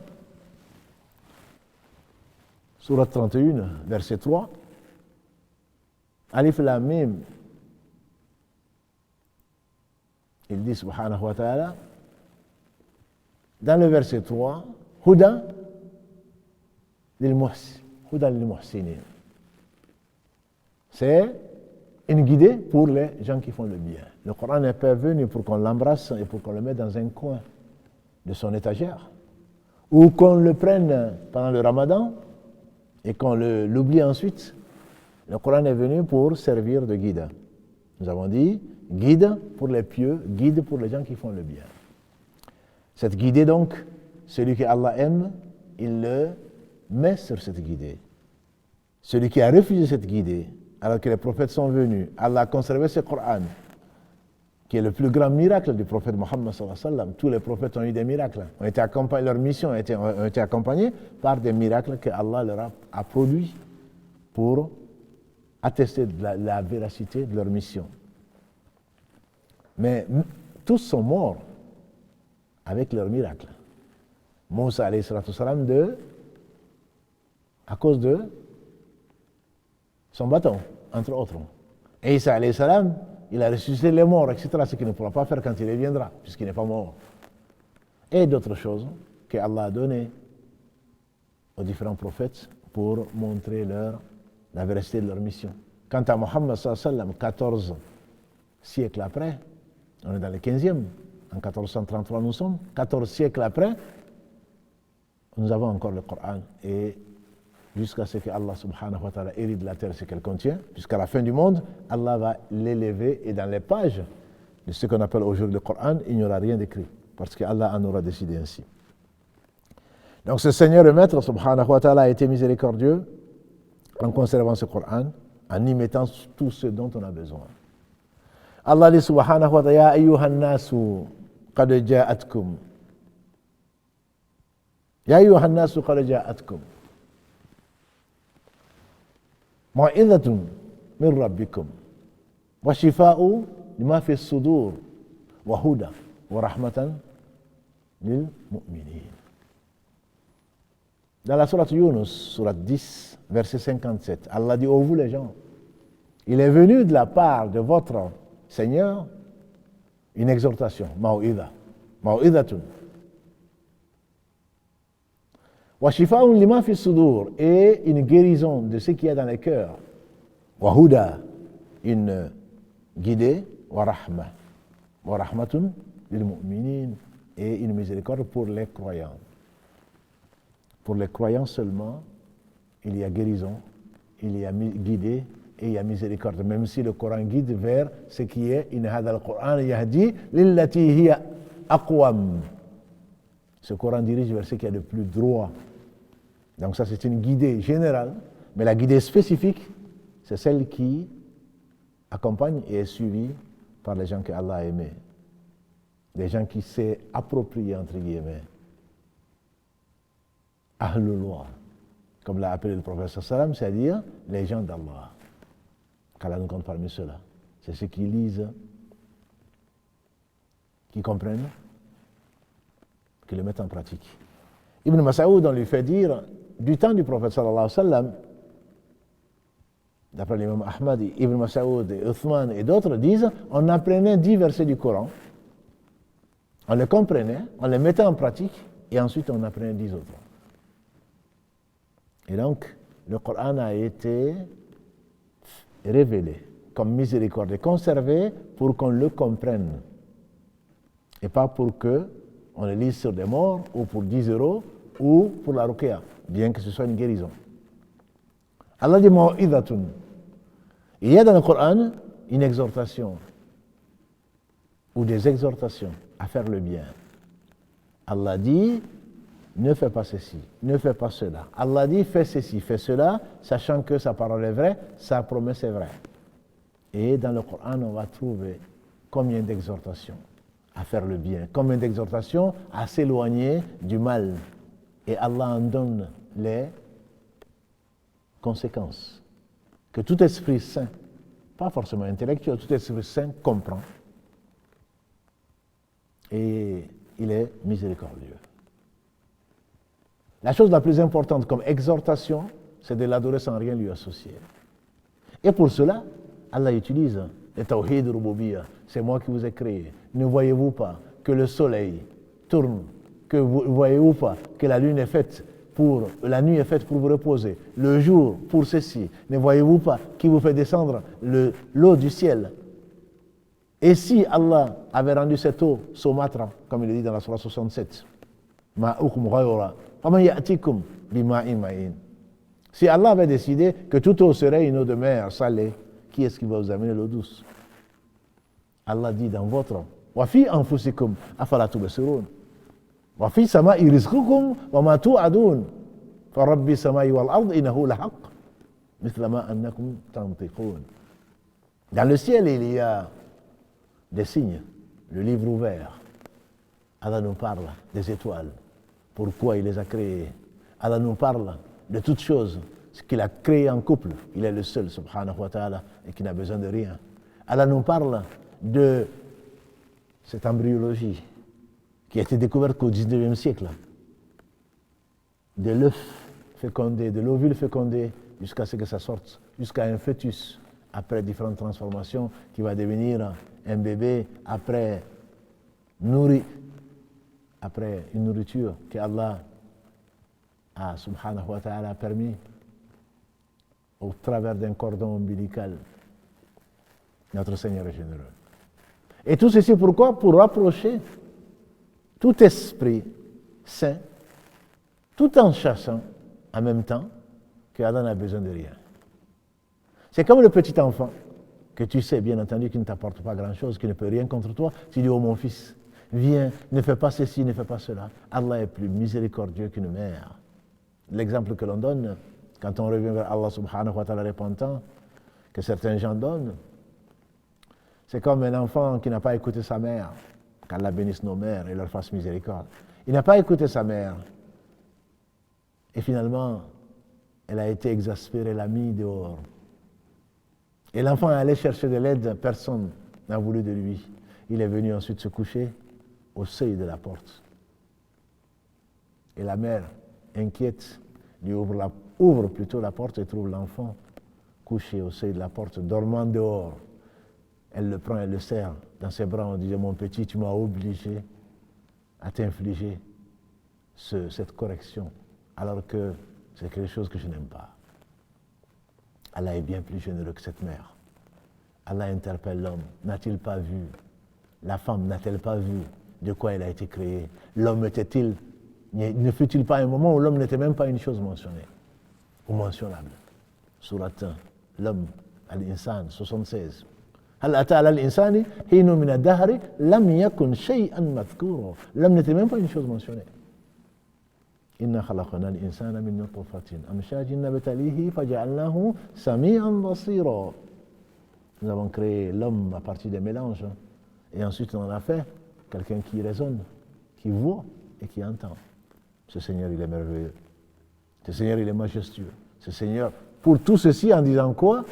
Sourate 31, verset 3. Alif Lam Mim. Il dit subhanahu wa ta'ala, dans le verset 3, Huda lil muhsinin. C'est une guidée pour les gens qui font le bien. Le Coran n'est pas venu pour qu'on l'embrasse et pour qu'on le mette dans un coin de son étagère, ou qu'on le prenne pendant le Ramadan et qu'on l'oublie ensuite. Le Coran est venu pour servir de guide. Nous avons dit guide pour les pieux, guide pour les gens qui font le bien. Cette guidée donc, celui que Allah aime, il le met sur cette guidée. Celui qui a refusé cette guidée, alors que les prophètes sont venus, Allah a conservé ce Coran, qui est le plus grand miracle du prophète Mohammed sallallahu alayhi wa sallam. Tous les prophètes ont eu des miracles, ont été accompagnés, leur mission ont été accompagnés par des miracles que Allah leur a produits pour attester de la véracité de leur mission. Mais tous sont morts avec leurs miracles. Moussa alayhi salam à cause de son bâton, entre autres. Et Isa alayhi salam, il a ressuscité les morts, etc., ce qu'il ne pourra pas faire quand il reviendra, puisqu'il n'est pas mort. Et d'autres choses que Allah a données aux différents prophètes pour montrer la véracité de leur mission. Quant à Mohammed sallallahu alayhi wa sallam, 14 siècles après, on est dans le 15e, en 1433 nous sommes, 14 siècles après, nous avons encore le Coran, et jusqu'à ce que Allah subhanahu wa ta'ala hérite de la terre ce qu'elle contient, jusqu'à la fin du monde, Allah va l'élever, et dans les pages de ce qu'on appelle aujourd'hui le Coran, il n'y aura rien d'écrit, parce que Allah en aura décidé ainsi. Donc ce Seigneur et Maître subhanahu wa ta'ala a été miséricordieux en conservant ce Coran, en y mettant tout ce dont on a besoin. Allah dit subhanahu wa ta'ala, Ya ayyuhan nasu qad ja'atkum. Ya ayyuhan nasu qad ja'atkum. موعظة من ربكم وشفاء لما في الصدور وهدى ورحمة للمؤمنين. Dans la sourate Yunus, sourate 10, verset 57, Allah dit, ô vous les gens, il est venu de la part de votre Seigneur une exhortation, mau'idatun. Wa shifa'un lima fi sudur, et une guérison de ce qu'il y a dans les cœurs. Wa huda, une guidée, wa rahmatun lil mu'minin, et une miséricorde pour les croyants. Pour les croyants seulement, il y a guérison, il y a guidée et il y a miséricorde. Même si le Coran guide vers ce qui est in hadha al-Qur'an yahdi lillati hiya aqwam. Ce Coran dirige vers ce qui est le plus droit. Donc ça, c'est une guidée générale, mais la guidée spécifique, c'est celle qui accompagne et est suivie par les gens que Allah a aimés. Des gens qui s'est approprié, entre guillemets, Ahlullah, comme l'a appelé le prophète sallam, c'est-à-dire les gens d'Allah. Qu'Allah nous compte parmi ceux-là. C'est ceux qui lisent, qui comprennent, qui le mettent en pratique. Ibn Mas'ud, on lui fait dire, du temps du prophète sallallahu alayhi wa sallam, d'après l'imam Ahmad, Ibn Mas'ud, Uthman et d'autres disent, on apprenait 10 versets du Coran, on les comprenait, on les mettait en pratique, et ensuite on apprenait 10 autres. Et donc, le Coran a été révélé comme miséricorde et conservé pour qu'on le comprenne. Et pas pour qu'on le lise sur des morts, ou pour 10 euros, ou pour la ruqya, bien que ce soit une guérison. Allah dit mau'idatun. Il y a dans le Coran une exhortation, ou des exhortations à faire le bien. Allah dit, ne fais pas ceci, ne fais pas cela. Allah dit, fais ceci, fais cela, sachant que sa parole est vraie, sa promesse est vraie. Et dans le Coran, on va trouver combien d'exhortations à faire le bien, combien d'exhortations à s'éloigner du mal. Et Allah en donne les conséquences. Que tout esprit saint, pas forcément intellectuel, tout esprit saint comprend. Et il est miséricordieux. La chose la plus importante comme exhortation, c'est de l'adorer sans rien lui associer. Et pour cela, Allah utilise le tawhid rububiyya. C'est moi qui vous ai créé. Ne voyez-vous pas que le soleil tourne, que vous ne voyez-vous pas que la nuit est faite pour vous reposer, le jour pour ceci. Ne voyez-vous pas qui vous fait descendre l'eau du ciel? Et si Allah avait rendu cette eau saumâtre, comme il est dit dans la Surah 67, si Allah avait décidé que toute eau serait une eau de mer salée, qui est-ce qui va vous amener l'eau douce? Allah dit dans votre وَفِي أَنفُسِكُمْ أَفَلَا تُبْصِرُونَ وَفِي السَّمَاءِ رِزْقُكُمْ وَمَا تُوعَدُونَ فَرَبِّ السَّمَاءِ وَالْأَرْضِ إِنَّهُ لَحَقٌّ مِثْلَ مَا أَنَّكُمْ تَنطِقُونَ. Dans le ciel, il y a des signes, le livre ouvert. Allah nous parle des étoiles, pourquoi il les a créées. Allah nous parle de toutes choses, ce qu'il a créé en couple. Il est le seul, subhanahu wa ta'ala, et qui n'a besoin de rien. Allah nous parle de cette embryologie qui a été découverte qu'au 19e siècle, de l'œuf fécondé, de l'ovule fécondé, jusqu'à ce que ça sorte, jusqu'à un fœtus, après différentes transformations, qui va devenir un bébé, après une nourriture que Allah a, subhanahu wa ta'ala, permis au travers d'un cordon ombilical. Notre Seigneur est généreux. Et tout ceci pourquoi? Pour rapprocher tout esprit saint, tout en chassant en même temps que Allah n'a besoin de rien. C'est comme le petit enfant que tu sais bien entendu qui ne t'apporte pas grand-chose, qui ne peut rien contre toi. Tu dis, oh mon fils, viens, ne fais pas ceci, ne fais pas cela. Allah est plus miséricordieux qu'une mère. L'exemple que l'on donne, quand on revient vers Allah subhanahu wa ta'ala repentant, que certains gens donnent, c'est comme un enfant qui n'a pas écouté sa mère, qu'Allah bénisse nos mères et leur fasse miséricorde. Il n'a pas écouté sa mère. Et finalement, elle a été exaspérée, l'a mis dehors. Et l'enfant est allé chercher de l'aide, personne n'a voulu de lui. Il est venu ensuite se coucher au seuil de la porte. Et la mère, inquiète, lui ouvre plutôt la porte et trouve l'enfant couché au seuil de la porte, dormant dehors. Elle le prend, elle le serre dans ses bras en disant, mon petit, tu m'as obligé à t'infliger cette correction, alors que c'est quelque chose que je n'aime pas. Allah est bien plus généreux que cette mère. Allah interpelle l'homme. N'a-t-il pas vu? La femme n'a-t-elle pas vu de quoi elle a été créée? L'homme était-il, ne fut-il pas un moment où l'homme n'était même pas une chose mentionnée ou mentionnable? Surat 1, l'homme, Al-Insan, 76. هل أتى على الإنسان حين من الدهر لم يكن شيئا مذكورا. L'homme n'était même pas une chose mentionnée. إنا خلقنا الإنسان من نطفة أمشاج نبتليه فجعلناه سميعا بصيرا. Nous avons créé l'homme à partir des mélanges et ensuite on en a fait quelqu'un qui raisonne, qui voit et qui entend. Ce Seigneur, il est merveilleux. Ce Seigneur, il est majestueux. Ce Seigneur, pour tout ceci en disant quoi?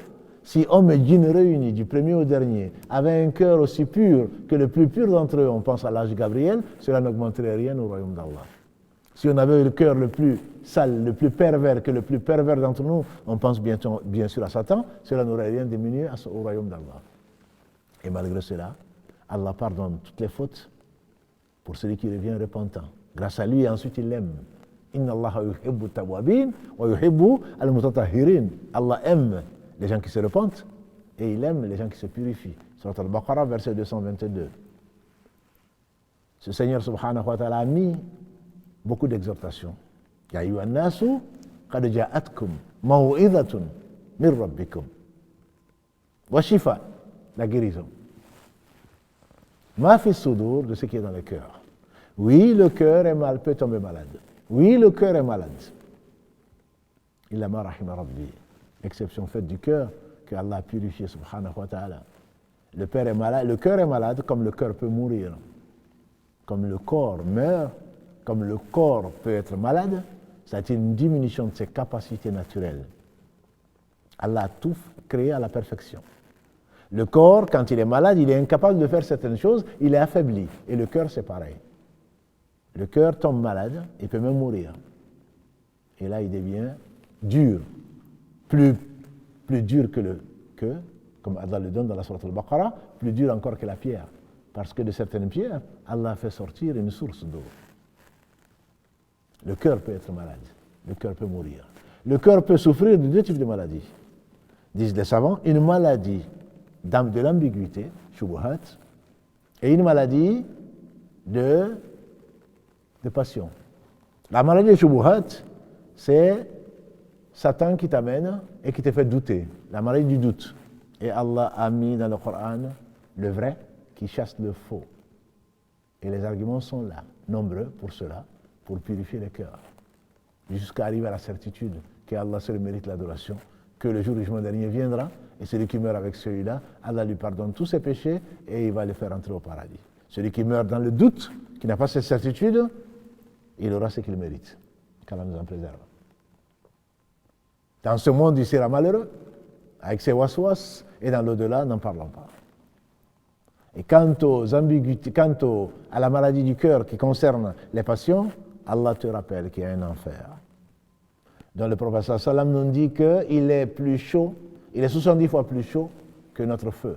Si hommes et djinns réunis, du premier au dernier, avaient un cœur aussi pur que le plus pur d'entre eux, on pense à l'âge Gabriel, cela n'augmenterait rien au royaume d'Allah. Si on avait le cœur le plus sale, le plus pervers que le plus pervers d'entre nous, on pense bien sûr à Satan, cela n'aurait rien diminué au royaume d'Allah. Et malgré cela, Allah pardonne toutes les fautes pour celui qui revient repentant. Grâce à lui, ensuite il l'aime. Inna Allah yuhibbu tawabin wa yuhibbu al-mutatahhirin. Allah aime les gens qui se repentent et il aime les gens qui se purifient. Surat Al-Baqarah, verset 222. Ce Seigneur subhanahu wa ta'ala a mis beaucoup d'exhortations. Ya ayyuhan nasu qad ja'atkum maw'izatun min rabbikum wa shifa, la guérison. Ma fi sudur, de ce qui est dans le cœur. Oui, le cœur peut tomber malade. Oui, le cœur est malade. Illa ma rahima rabbi. Exception faite du cœur que Allah a purifié subhanahu wa ta'ala. Le cœur est malade comme le cœur peut mourir. Comme le corps meurt, comme le corps peut être malade, c'est une diminution de ses capacités naturelles. Allah a tout créé à la perfection. Le corps, quand il est malade, il est incapable de faire certaines choses, il est affaibli. Et le cœur, c'est pareil. Le cœur tombe malade, il peut même mourir. Et là, il devient dur, plus dur que, comme Allah le donne dans la sourate Al-Baqarah, plus dur encore que la pierre. Parce que de certaines pierres, Allah fait sortir une source d'eau. Le cœur peut être malade, le cœur peut mourir. Le cœur peut souffrir de deux types de maladies. Disent les savants, une maladie de l'ambiguïté, shubuhat, et une maladie de passion. La maladie de shubuhat, c'est Satan qui t'amène et qui te fait douter, la maladie du doute. Et Allah a mis dans le Coran le vrai qui chasse le faux. Et les arguments sont là, nombreux pour cela, pour purifier le cœur, jusqu'à arriver à la certitude qu'Allah seul mérite l'adoration, que le jour du jugement dernier viendra, et celui qui meurt avec celui-là, Allah lui pardonne tous ses péchés et il va le faire entrer au paradis. Celui qui meurt dans le doute, qui n'a pas cette certitude, il aura ce qu'il mérite. Qu'Allah nous en préserve. Dans ce monde, il sera malheureux, avec ses waswas, et dans l'au-delà, n'en parlons pas. Et quant aux ambiguïtés, à la maladie du cœur qui concerne les passions, Allah te rappelle qu'il y a un enfer. Donc le prophète sallam nous dit qu'il est plus chaud, il est 70 fois plus chaud que notre feu.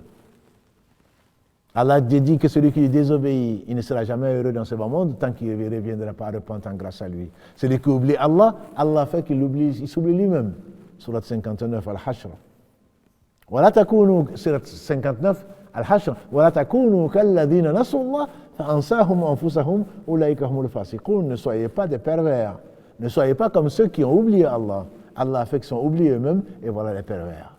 Allah dit que celui qui lui désobéit, il ne sera jamais heureux dans ce bas monde tant qu'il ne reviendra pas repentant grâce à lui. Celui qui oublie Allah, Allah fait qu'il s'oublie lui-même. Surat 59, Al-Hashr. Voilà takunu, surat 59, Al-Hashr. Voilà takunu kalladhina nasullah fa'ansahum anfusahum ulaika humul fasiqun. Ne soyez pas des pervers. Ne soyez pas comme ceux qui ont oublié Allah. Allah a fait qu'ils sont oubliés eux-mêmes et voilà les pervers.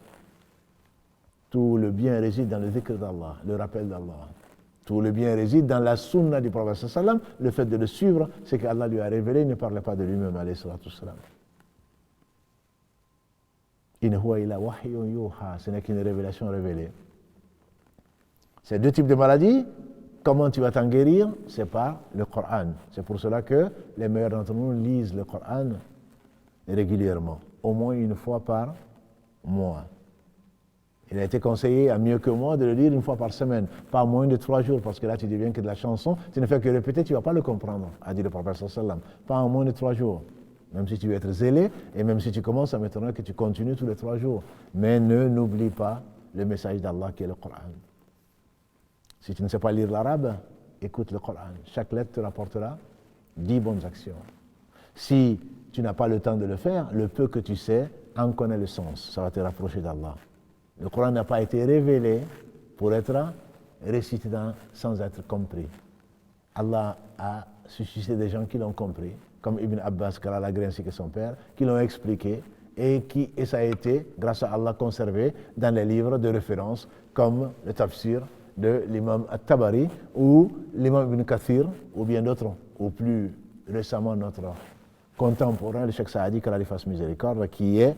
Tout le bien réside dans le dhikr d'Allah, le rappel d'Allah. Tout le bien réside dans la sunna du prophète sallam, le fait de le suivre, c'est qu'Allah lui a révélé, il ne parlait pas de lui-même, alayhi salatu wassalam. In huwa illa wahyun yuha, ce n'est qu'une révélation révélée. Ces deux types de maladies, comment tu vas t'en guérir? C'est par le Coran. C'est pour cela que les meilleurs d'entre nous lisent le Coran régulièrement, au moins une fois par mois. Il a été conseillé à mieux que moi de le lire une fois par semaine, pas moins de 3 jours, parce que là tu deviens que de la chanson, tu ne fais que répéter, tu ne vas pas le comprendre, a dit le prophète sallam. Pas en moins de 3 jours. Même si tu veux être zélé, et même si tu commences à m'étonner que tu continues tous les 3 jours. Mais n'oublie pas le message d'Allah qui est le Coran. Si tu ne sais pas lire l'arabe, écoute le Coran. Chaque lettre te rapportera 10 bonnes actions. Si tu n'as pas le temps de le faire, le peu que tu sais en connaît le sens. Ça va te rapprocher d'Allah. Le Coran n'a pas été révélé pour être récité sans être compris. Allah a suscité des gens qui l'ont compris, comme Ibn Abbas, qui a la graine ainsi que son père, qui l'ont expliqué et ça a été, grâce à Allah, conservé dans les livres de référence, comme le tafsir de l'imam At-Tabari ou l'imam Ibn Kathir, ou bien d'autres, ou plus récemment notre contemporain, le Cheikh Saadi, qu'Allah lui fasse miséricorde, qui est,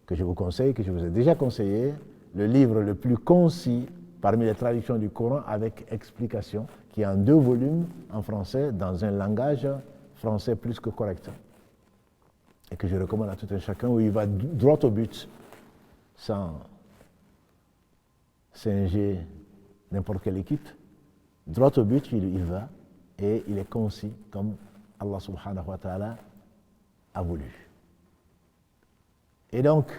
que je vous conseille, que je vous ai déjà conseillé, le livre le plus concis parmi les traductions du Coran avec explication, qui est en 2 volumes en français, dans un langage français plus que correct. Et que je recommande à tout un chacun, où il va droit au but, sans singer n'importe quelle équipe. Droit au but, il va, et il est concis, comme Allah subhanahu wa ta'ala a voulu. Et donc,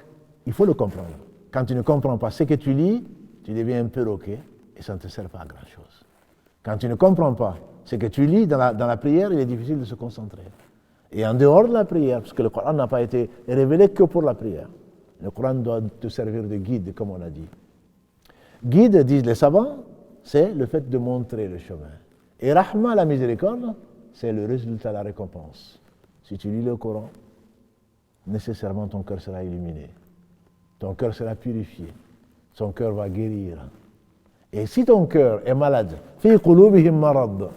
il faut le comprendre. Quand tu ne comprends pas ce que tu lis, tu deviens un perroquet et ça ne te sert pas à grand-chose. Quand tu ne comprends pas ce que tu lis dans la prière, il est difficile de se concentrer. Et en dehors de la prière, parce que le Coran n'a pas été révélé que pour la prière, le Coran doit te servir de guide, comme on a dit. Guide, disent les savants, c'est le fait de montrer le chemin. Et Rahma, la miséricorde, c'est le résultat, la récompense. Si tu lis le Coran, nécessairement ton cœur sera illuminé. Ton cœur sera purifié. Ton cœur va guérir. Et si ton cœur est malade, fi qulubihim marad,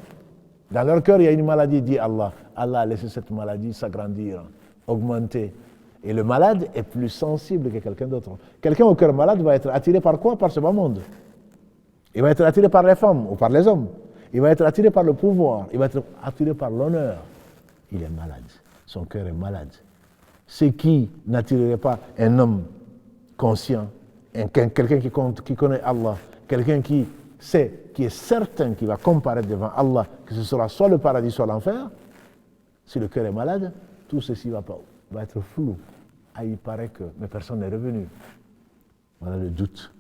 dans leur cœur il y a une maladie, dit Allah. Allah a laissé cette maladie s'agrandir, augmenter. Et le malade est plus sensible que quelqu'un d'autre. Quelqu'un au cœur malade va être attiré par quoi? Par ce bas monde. Il va être attiré par les femmes ou par les hommes. Il va être attiré par le pouvoir. Il va être attiré par l'honneur. Il est malade. Son cœur est malade. Ce qui n'attirerait pas un homme conscient, quelqu'un qui connaît Allah, quelqu'un qui sait, qui est certain qu'il va comparaître devant Allah, que ce sera soit le paradis, soit l'enfer, si le cœur est malade, tout ceci va être flou. Ah, il paraît que, mais personne n'est revenu. Voilà le doute,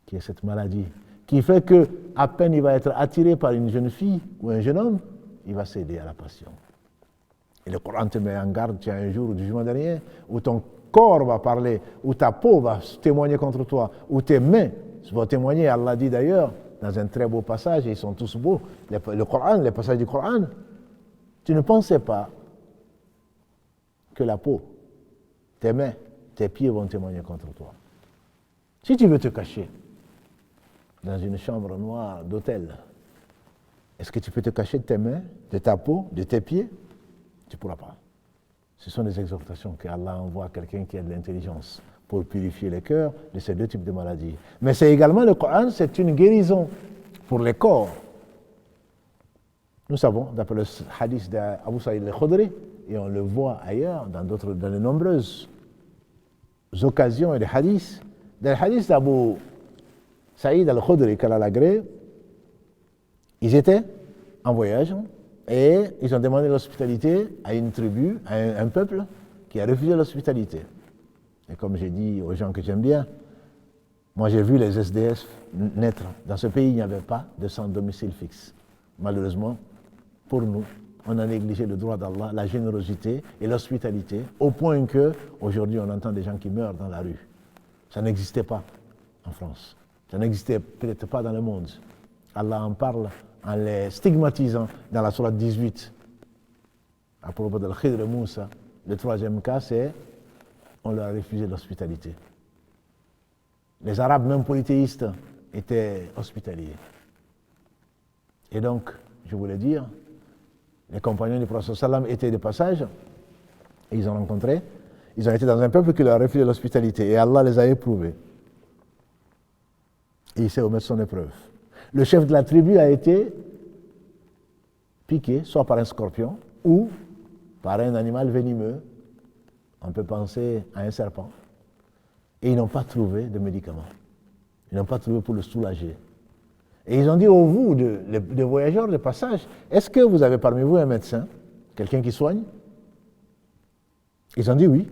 qui est cette maladie, qui fait que, à peine il va être attiré par une jeune fille ou un jeune homme, il va céder à la passion. Et le Coran te met en garde, tu as un jour du jugement dernier, où ton corps va parler, où ta peau va témoigner contre toi, où tes mains vont témoigner. Allah dit d'ailleurs, dans un très beau passage, et ils sont tous beaux, le Coran, les passages du Coran, tu ne pensais pas que la peau, tes mains, tes pieds vont témoigner contre toi. Si tu veux te cacher dans une chambre noire d'hôtel, est-ce que tu peux te cacher de tes mains, de ta peau, de tes pieds? Tu ne pourras pas. Ce sont des exhortations qu'Allah envoie à quelqu'un qui a de l'intelligence pour purifier les cœurs de ces deux types de maladies. Mais c'est également, le Coran, c'est une guérison pour les corps. Nous savons, d'après le hadith d'Abu Saïd al-Khudri, et on le voit ailleurs, dans de nombreuses occasions et des hadiths, dans le hadith d'Abu Saïd al-Khudri, qu'Allah l'agrée, ils étaient en voyage et ils ont demandé l'hospitalité à une tribu, à un peuple qui a refusé l'hospitalité. Et comme j'ai dit aux gens que j'aime bien, moi j'ai vu les SDF naître. Dans ce pays, il n'y avait pas de sans domicile fixe. Malheureusement, pour nous, on a négligé le droit d'Allah, la générosité et l'hospitalité, au point que aujourd'hui on entend des gens qui meurent dans la rue. Ça n'existait pas en France. Ça n'existait peut-être pas dans le monde. Allah en parle en les stigmatisant dans la sourate 18. À propos de l'Khidr Moussa, le troisième cas, c'est on leur a refusé l'hospitalité. Les Arabes, même polythéistes, étaient hospitaliers. Et donc, je voulais dire, les compagnons du prophète sallam étaient de passage, et ils ont rencontré, ils ont été dans un peuple qui leur a refusé l'hospitalité, et Allah les a éprouvés. Et il s'est omis son épreuve. Le chef de la tribu a été piqué, soit par un scorpion, ou par un animal venimeux. On peut penser à un serpent. Et ils n'ont pas trouvé de médicaments. Ils n'ont pas trouvé pour le soulager. Et ils ont dit au vous, de voyageurs de passage, est-ce que vous avez parmi vous un médecin, quelqu'un qui soigne? Ils ont dit oui,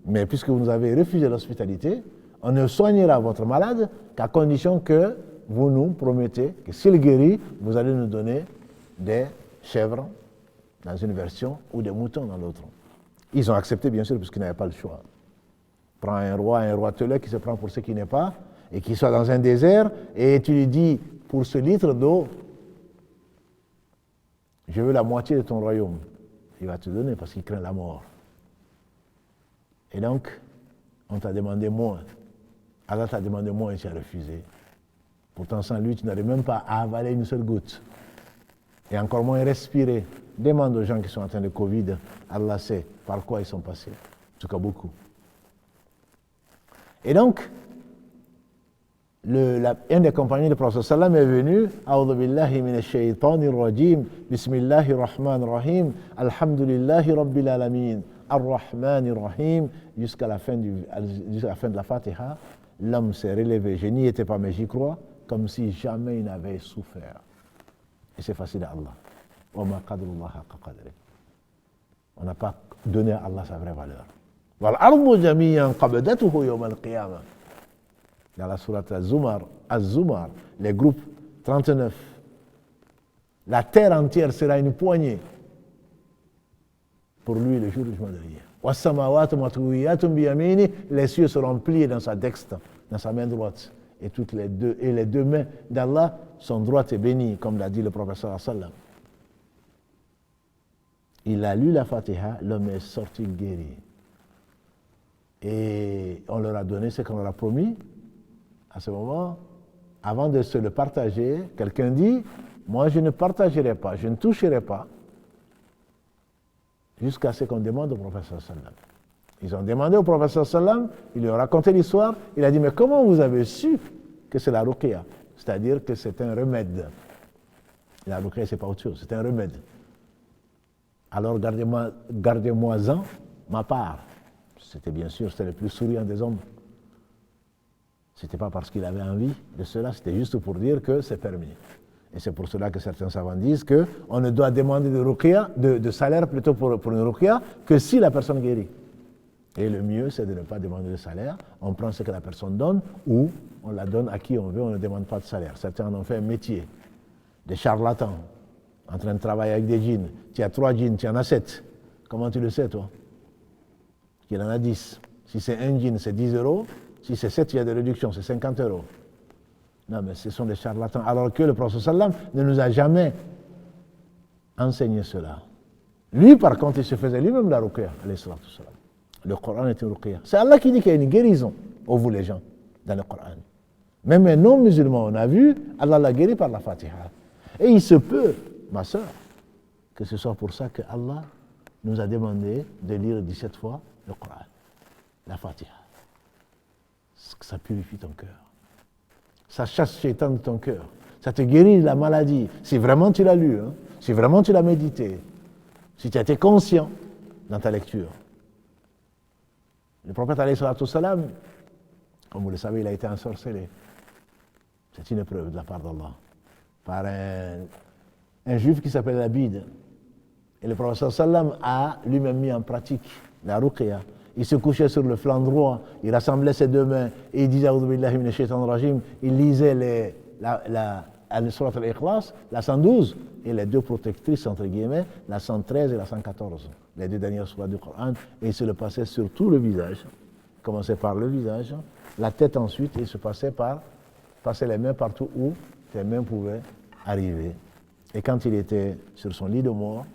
mais puisque vous nous avez refusé l'hospitalité, on ne soignera votre malade qu'à condition que vous nous promettez que s'il guérit, vous allez nous donner des chèvres dans une version ou des moutons dans l'autre. Ils ont accepté bien sûr puisqu'ils n'avaient pas le choix. Prends un roi teleux qui se prend pour ce qui n'est pas et qui soit dans un désert et tu lui dis pour ce litre d'eau, je veux la moitié de ton royaume. Il va te donner parce qu'il craint la mort. Et donc, on t'a demandé moins. Allah t'a demandé moins et tu as refusé. Pourtant, sans lui, tu n'arrives même pas à avaler une seule goutte. Et encore moins respirer. Demande aux gens qui sont atteints de Covid, Allah sait par quoi ils sont passés. En tout cas, beaucoup. Et donc, un des compagnons du prophète sallam est venu, A'udhu billahi minash shaytanir rajim, Bismillahir rahmanir rahim, Alhamdulillahi rabbil alamin, Ar-Rahmanir rahim, jusqu'à la fin de la Fatiha. L'homme s'est relevé, je n'y étais pas mais j'y crois, comme si jamais il n'avait souffert. Et c'est facile à Allah. On n'a pas donné à Allah sa vraie valeur. Dans la sourate Az-Zumar, les groupes 39, la terre entière sera une poignée pour lui le jour du jugement dernier. Les cieux seront pliés dans sa dextre, dans sa main droite. Et les deux mains d'Allah sont droites et bénies, comme l'a dit le professeur sallam. Il a lu la Fatiha, l'homme est sorti guéri. Et on leur a donné ce qu'on leur a promis. À ce moment, avant de se le partager, quelqu'un dit, moi je ne partagerai pas, je ne toucherai pas, jusqu'à ce qu'on demande au professeur sallam. Ils ont demandé au professeur sallam, il lui a raconté l'histoire, il a dit, mais comment vous avez su que c'est la ruqya? C'est-à-dire que c'est un remède. La ruqya, c'est pas autre chose, c'est un remède. Alors gardez-moi-en ma part. C'était bien sûr, c'était le plus souriant des hommes. C'était pas parce qu'il avait envie de cela, c'était juste pour dire que c'est permis. Et c'est pour cela que certains savants disent qu'on ne doit demander de ruqya, de salaire plutôt pour une ruqya, que si la personne guérit. Et le mieux, c'est de ne pas demander de salaire. On prend ce que la personne donne ou on la donne à qui on veut, on ne demande pas de salaire. Certains en ont fait un métier, des charlatans, en train de travailler avec des jeans. Tu as 3 jeans, tu en as 7. Comment tu le sais, toi? Qu'il en a 10. Si c'est un jean, c'est 10 euros. Si c'est 7, il y a des réductions, c'est 50 euros. Non, mais ce sont des charlatans. Alors que le prophète sallam ne nous a jamais enseigné cela. Lui, par contre, il se faisait lui-même la ruqya, alayhi salatu wassalam. Le Coran est une ruqya. C'est Allah qui dit qu'il y a une guérison, au vous les gens, dans le Coran. Même un non-musulman, on a vu, Allah l'a guéri par la Fatiha. Et il se peut, ma soeur, que ce soit pour ça que Allah nous a demandé de lire 17 fois le Coran, la Fatiha. Ça purifie ton cœur. Ça chasse Shaitan de ton cœur. Ça te guérit de la maladie. Si vraiment tu l'as lu, hein, si vraiment tu l'as médité, si tu as été conscient dans ta lecture. Le prophète alayhi salatu salam, comme vous le savez, il a été ensorcelé. C'est une épreuve de la part d'Allah. Par un juif qui s'appelle Abid. Et le prophète sallam a lui-même mis en pratique la ruqya. Il se couchait sur le flanc droit, il rassemblait ses 2 mains et il disait A'udhu billahi minash shaitanir rajim. Il lisait la surat al-Ikhlas, la 112, et les 2 protectrices, entre guillemets, la 113 et la 114, les 2 dernières surahs du Coran, et il se le passait sur tout le visage. Il commençait par le visage, la tête ensuite, et il se passait les mains partout où ses mains pouvaient arriver. Et quand il était sur son lit de mort,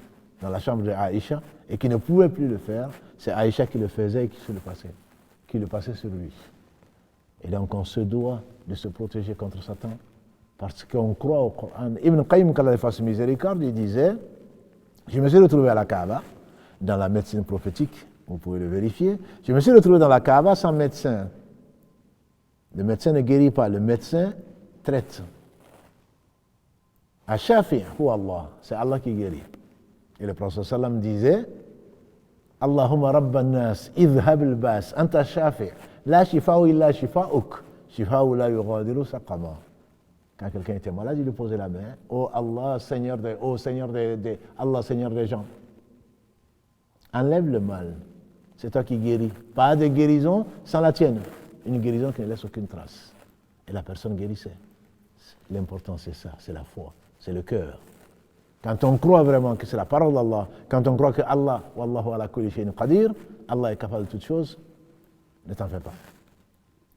dans la chambre de Aïcha, et qu'il ne pouvait plus le faire, c'est Aïcha qui le faisait et qui le passait sur lui. Et donc on se doit de se protéger contre Satan, parce qu'on croit au Coran. Ibn Qayyim, qu'Allah lui fasse miséricorde, il disait, je me suis retrouvé à la Kaaba, dans la médecine prophétique, vous pouvez le vérifier, je me suis retrouvé dans la Kaaba sans médecin. Le médecin ne guérit pas, le médecin traite. Ash-Shafi' huwa Allah, c'est Allah qui guérit. Et le prophète sallam disait, Allahumma rabban nas, idhhab al-bas, anta shafi', la shifa'u illa shifa'uk, shifa'u la yughadiru saqama. Quand quelqu'un était malade, il lui posait la main, oh Allah, Seigneur Allah, Seigneur des gens. Enlève le mal, c'est toi qui guéris. Pas de guérison sans la tienne. Une guérison qui ne laisse aucune trace. Et la personne guérissait. L'important c'est ça, c'est la foi, c'est le cœur. Quand on croit vraiment que c'est la parole d'Allah, quand on croit que Allah, wallahu ala kulli shay'in qadir, Allah est capable de toutes choses, ne t'en fais pas.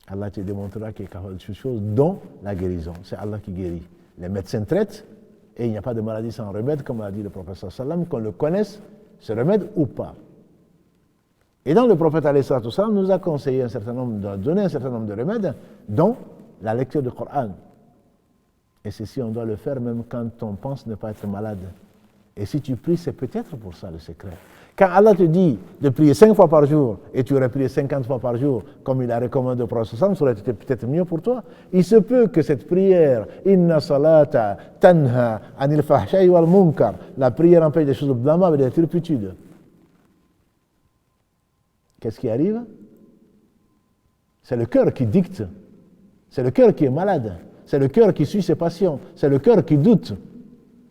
Allah te démontrera qu'il est capable de toutes choses, dont la guérison. C'est Allah qui guérit. Les médecins traitent, et il n'y a pas de maladie sans remède, comme l'a dit le prophète sallam, qu'on le connaisse, ce remède ou pas. Et donc le prophète alayhi sallam nous a conseillé donné un certain nombre de remèdes, dont la lecture du Coran. Et ceci, on doit le faire même quand on pense ne pas être malade. Et si tu pries, c'est peut-être pour ça le secret. Quand Allah te dit de prier 5 fois par jour, et tu aurais prié 50 fois par jour, comme il a recommandé au prophète, ça aurait été peut-être mieux pour toi. Il se peut que cette prière, Inna salata tanha anil fahsha'i wal munkar, la prière empêche des choses blâmables et des turpitudes. Qu'est-ce qui arrive? C'est le cœur qui dicte. C'est le cœur qui est malade. C'est le cœur qui suit ses passions. C'est le cœur qui doute.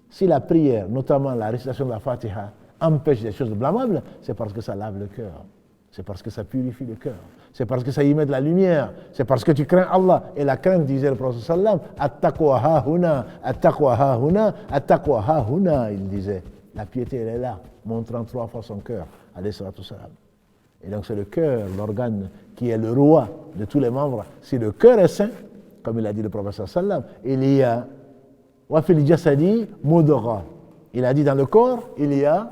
Si la prière, notamment la récitation de la Fatiha, empêche des choses blâmables, c'est parce que ça lave le cœur. C'est parce que ça purifie le cœur. C'est parce que ça y met de la lumière. C'est parce que tu crains Allah. Et la crainte, disait le prophète sallam, at-taqwa ha-huna, at-taqwa ha-huna, at-taqwa ha-huna, il disait. La piété, elle est là, montrant 3 fois son cœur, alayhi salatu salam. Et donc c'est le cœur, l'organe, qui est le roi de tous les membres. Si le cœur est sain, comme il a dit le prophète sallam, il y a wa fil jasadi mudghah. Il a dit dans le corps, il y a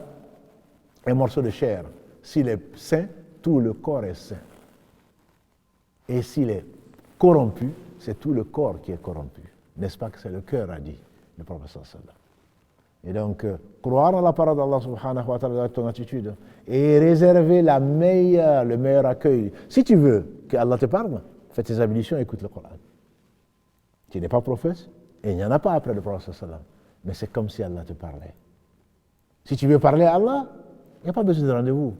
un morceau de chair. S'il est sain, tout le corps est sain. Et s'il est corrompu, c'est tout le corps qui est corrompu. N'est-ce pas que c'est le cœur, a dit le prophète sallam. Et donc, croire en la parole d'Allah subhanahu wa ta'ala dans ton attitude et réserver le meilleur accueil. Si tu veux que Allah te parle, fais tes ablutions et écoute le Coran. Tu n'es pas prophète, et il n'y en a pas après le prophète sallam. Mais c'est comme si Allah te parlait. Si tu veux parler à Allah, il n'y a pas besoin de rendez-vous.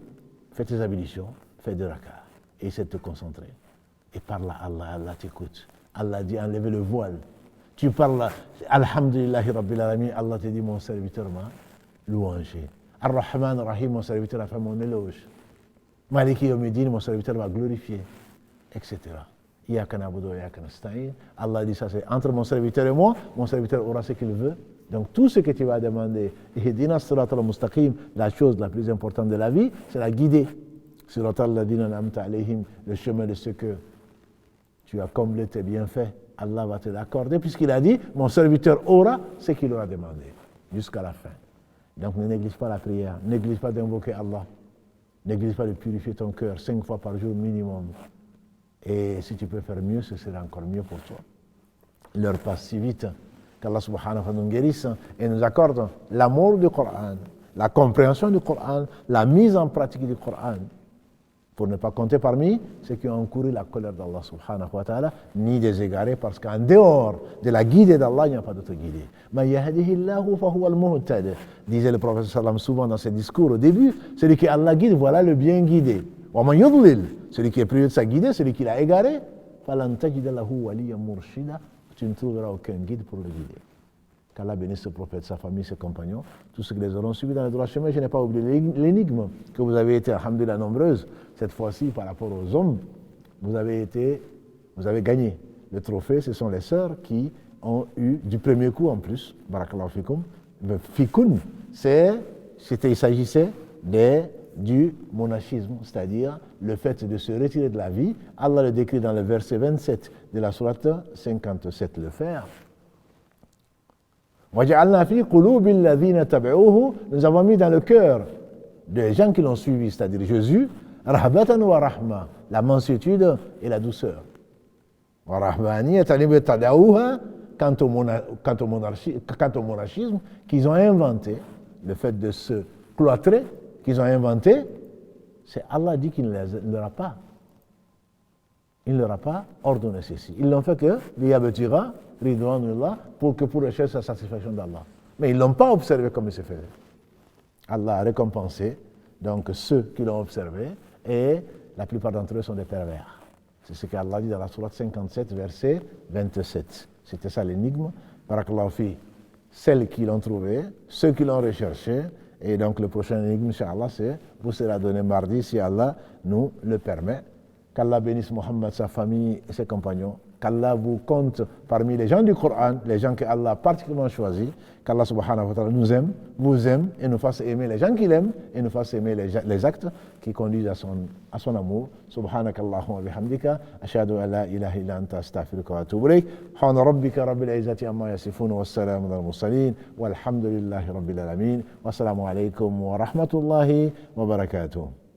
Fais tes ablutions, fais 2 rak'ahs, et essaie de te concentrer. Et parle à Allah, Allah t'écoute. Allah dit enlevez le voile. Tu parles, Alhamdulillahi Rabbil Alamin, Allah te dit mon serviteur m'a louangé. Ar-Rahman Ar-Rahim, mon serviteur a fait mon éloge. Maliki Yomidin, mon serviteur va glorifier, etc. Allah dit ça, c'est entre mon serviteur et moi, mon serviteur aura ce qu'il veut. Donc tout ce que tu vas demander, la chose la plus importante de la vie, c'est la guider. Le chemin de ce que tu as comblé tes bienfaits, Allah va te l'accorder, puisqu'il a dit, mon serviteur aura ce qu'il aura demandé, jusqu'à la fin. Donc ne néglige pas la prière, ne néglige pas d'invoquer Allah, ne néglige pas de purifier ton cœur 5 fois par jour minimum. Et si tu peux faire mieux, ce sera encore mieux pour toi. L'heure passe si vite qu'Allah subhanahu wa ta'ala nous guérisse et nous accorde l'amour du Coran, la compréhension du Coran, la mise en pratique du Coran, pour ne pas compter parmi ceux qui ont encouru la colère d'Allah subhanahu wa ta'ala, ni des égarés, parce qu'en dehors de la guidée d'Allah, il n'y a pas d'autre guidée. Disait le prophète sallam souvent dans ses discours au début, celui qui Allah guide, voilà le bien guidé. Celui qui est privé de sa guidée, celui qui l'a égaré, tu ne trouveras aucun guide pour le guider. Qu'Allah bénisse ce prophète, sa famille, ses compagnons, tous ceux qui les auront suivis dans le droit chemin. Je n'ai pas oublié l'énigme que vous avez été, alhamdoulilah, nombreuses, cette fois-ci par rapport aux hommes. Vous avez gagné le trophée. Ce sont les sœurs qui ont eu du premier coup en plus. Barakallahu fikum. Fikoun, il s'agissait du monachisme, c'est-à-dire le fait de se retirer de la vie. Allah le décrit dans le verset 27 de la sourate 57, le faire. Nous avons mis dans le cœur des gens qui l'ont suivi, c'est-à-dire Jésus, rahbatan wa rahma, la mansuétude et la douceur. Quant au monachisme qu'ils ont inventé, le fait de se cloîtrer, qu'ils ont inventé, c'est Allah dit qu'il ne leur a pas. Il ne leur a pas ordonné ceci. Ils l'ont fait que pour rechercher la satisfaction d'Allah. Mais ils ne l'ont pas observé comme il se faisait. Allah a récompensé donc ceux qui l'ont observé et la plupart d'entre eux sont des pervers. C'est ce qu'Allah dit dans la sourate 57, verset 27. C'était ça l'énigme. Barakallahu fi. Celles qui l'ont trouvé, ceux qui l'ont recherché. Et donc le prochain énigme, Inch'Allah, vous sera donné mardi si Allah nous le permet. Qu'Allah bénisse Mohammed, sa famille et ses compagnons. Qu'Allah vous compte parmi les gens du Coran, les gens qu'Allah a particulièrement choisis. Qu'Allah subhanahu wa ta'ala nous aime, vous aime et nous fasse aimer les gens qu'il aime et nous fasse aimer les actes qui conduisent à son amour. Subhanakallahumma wa bihamdika. Ashhadu an la ilaha illa anta astaghfiruka wa atubu ilayk. Subhana rabbika rabbil izzati amma yasifun wa salamun alal mursalin. Walhamdulillahi rabbil alamin. Wassalamu alaykum wa rahmatullahi wa barakatuh.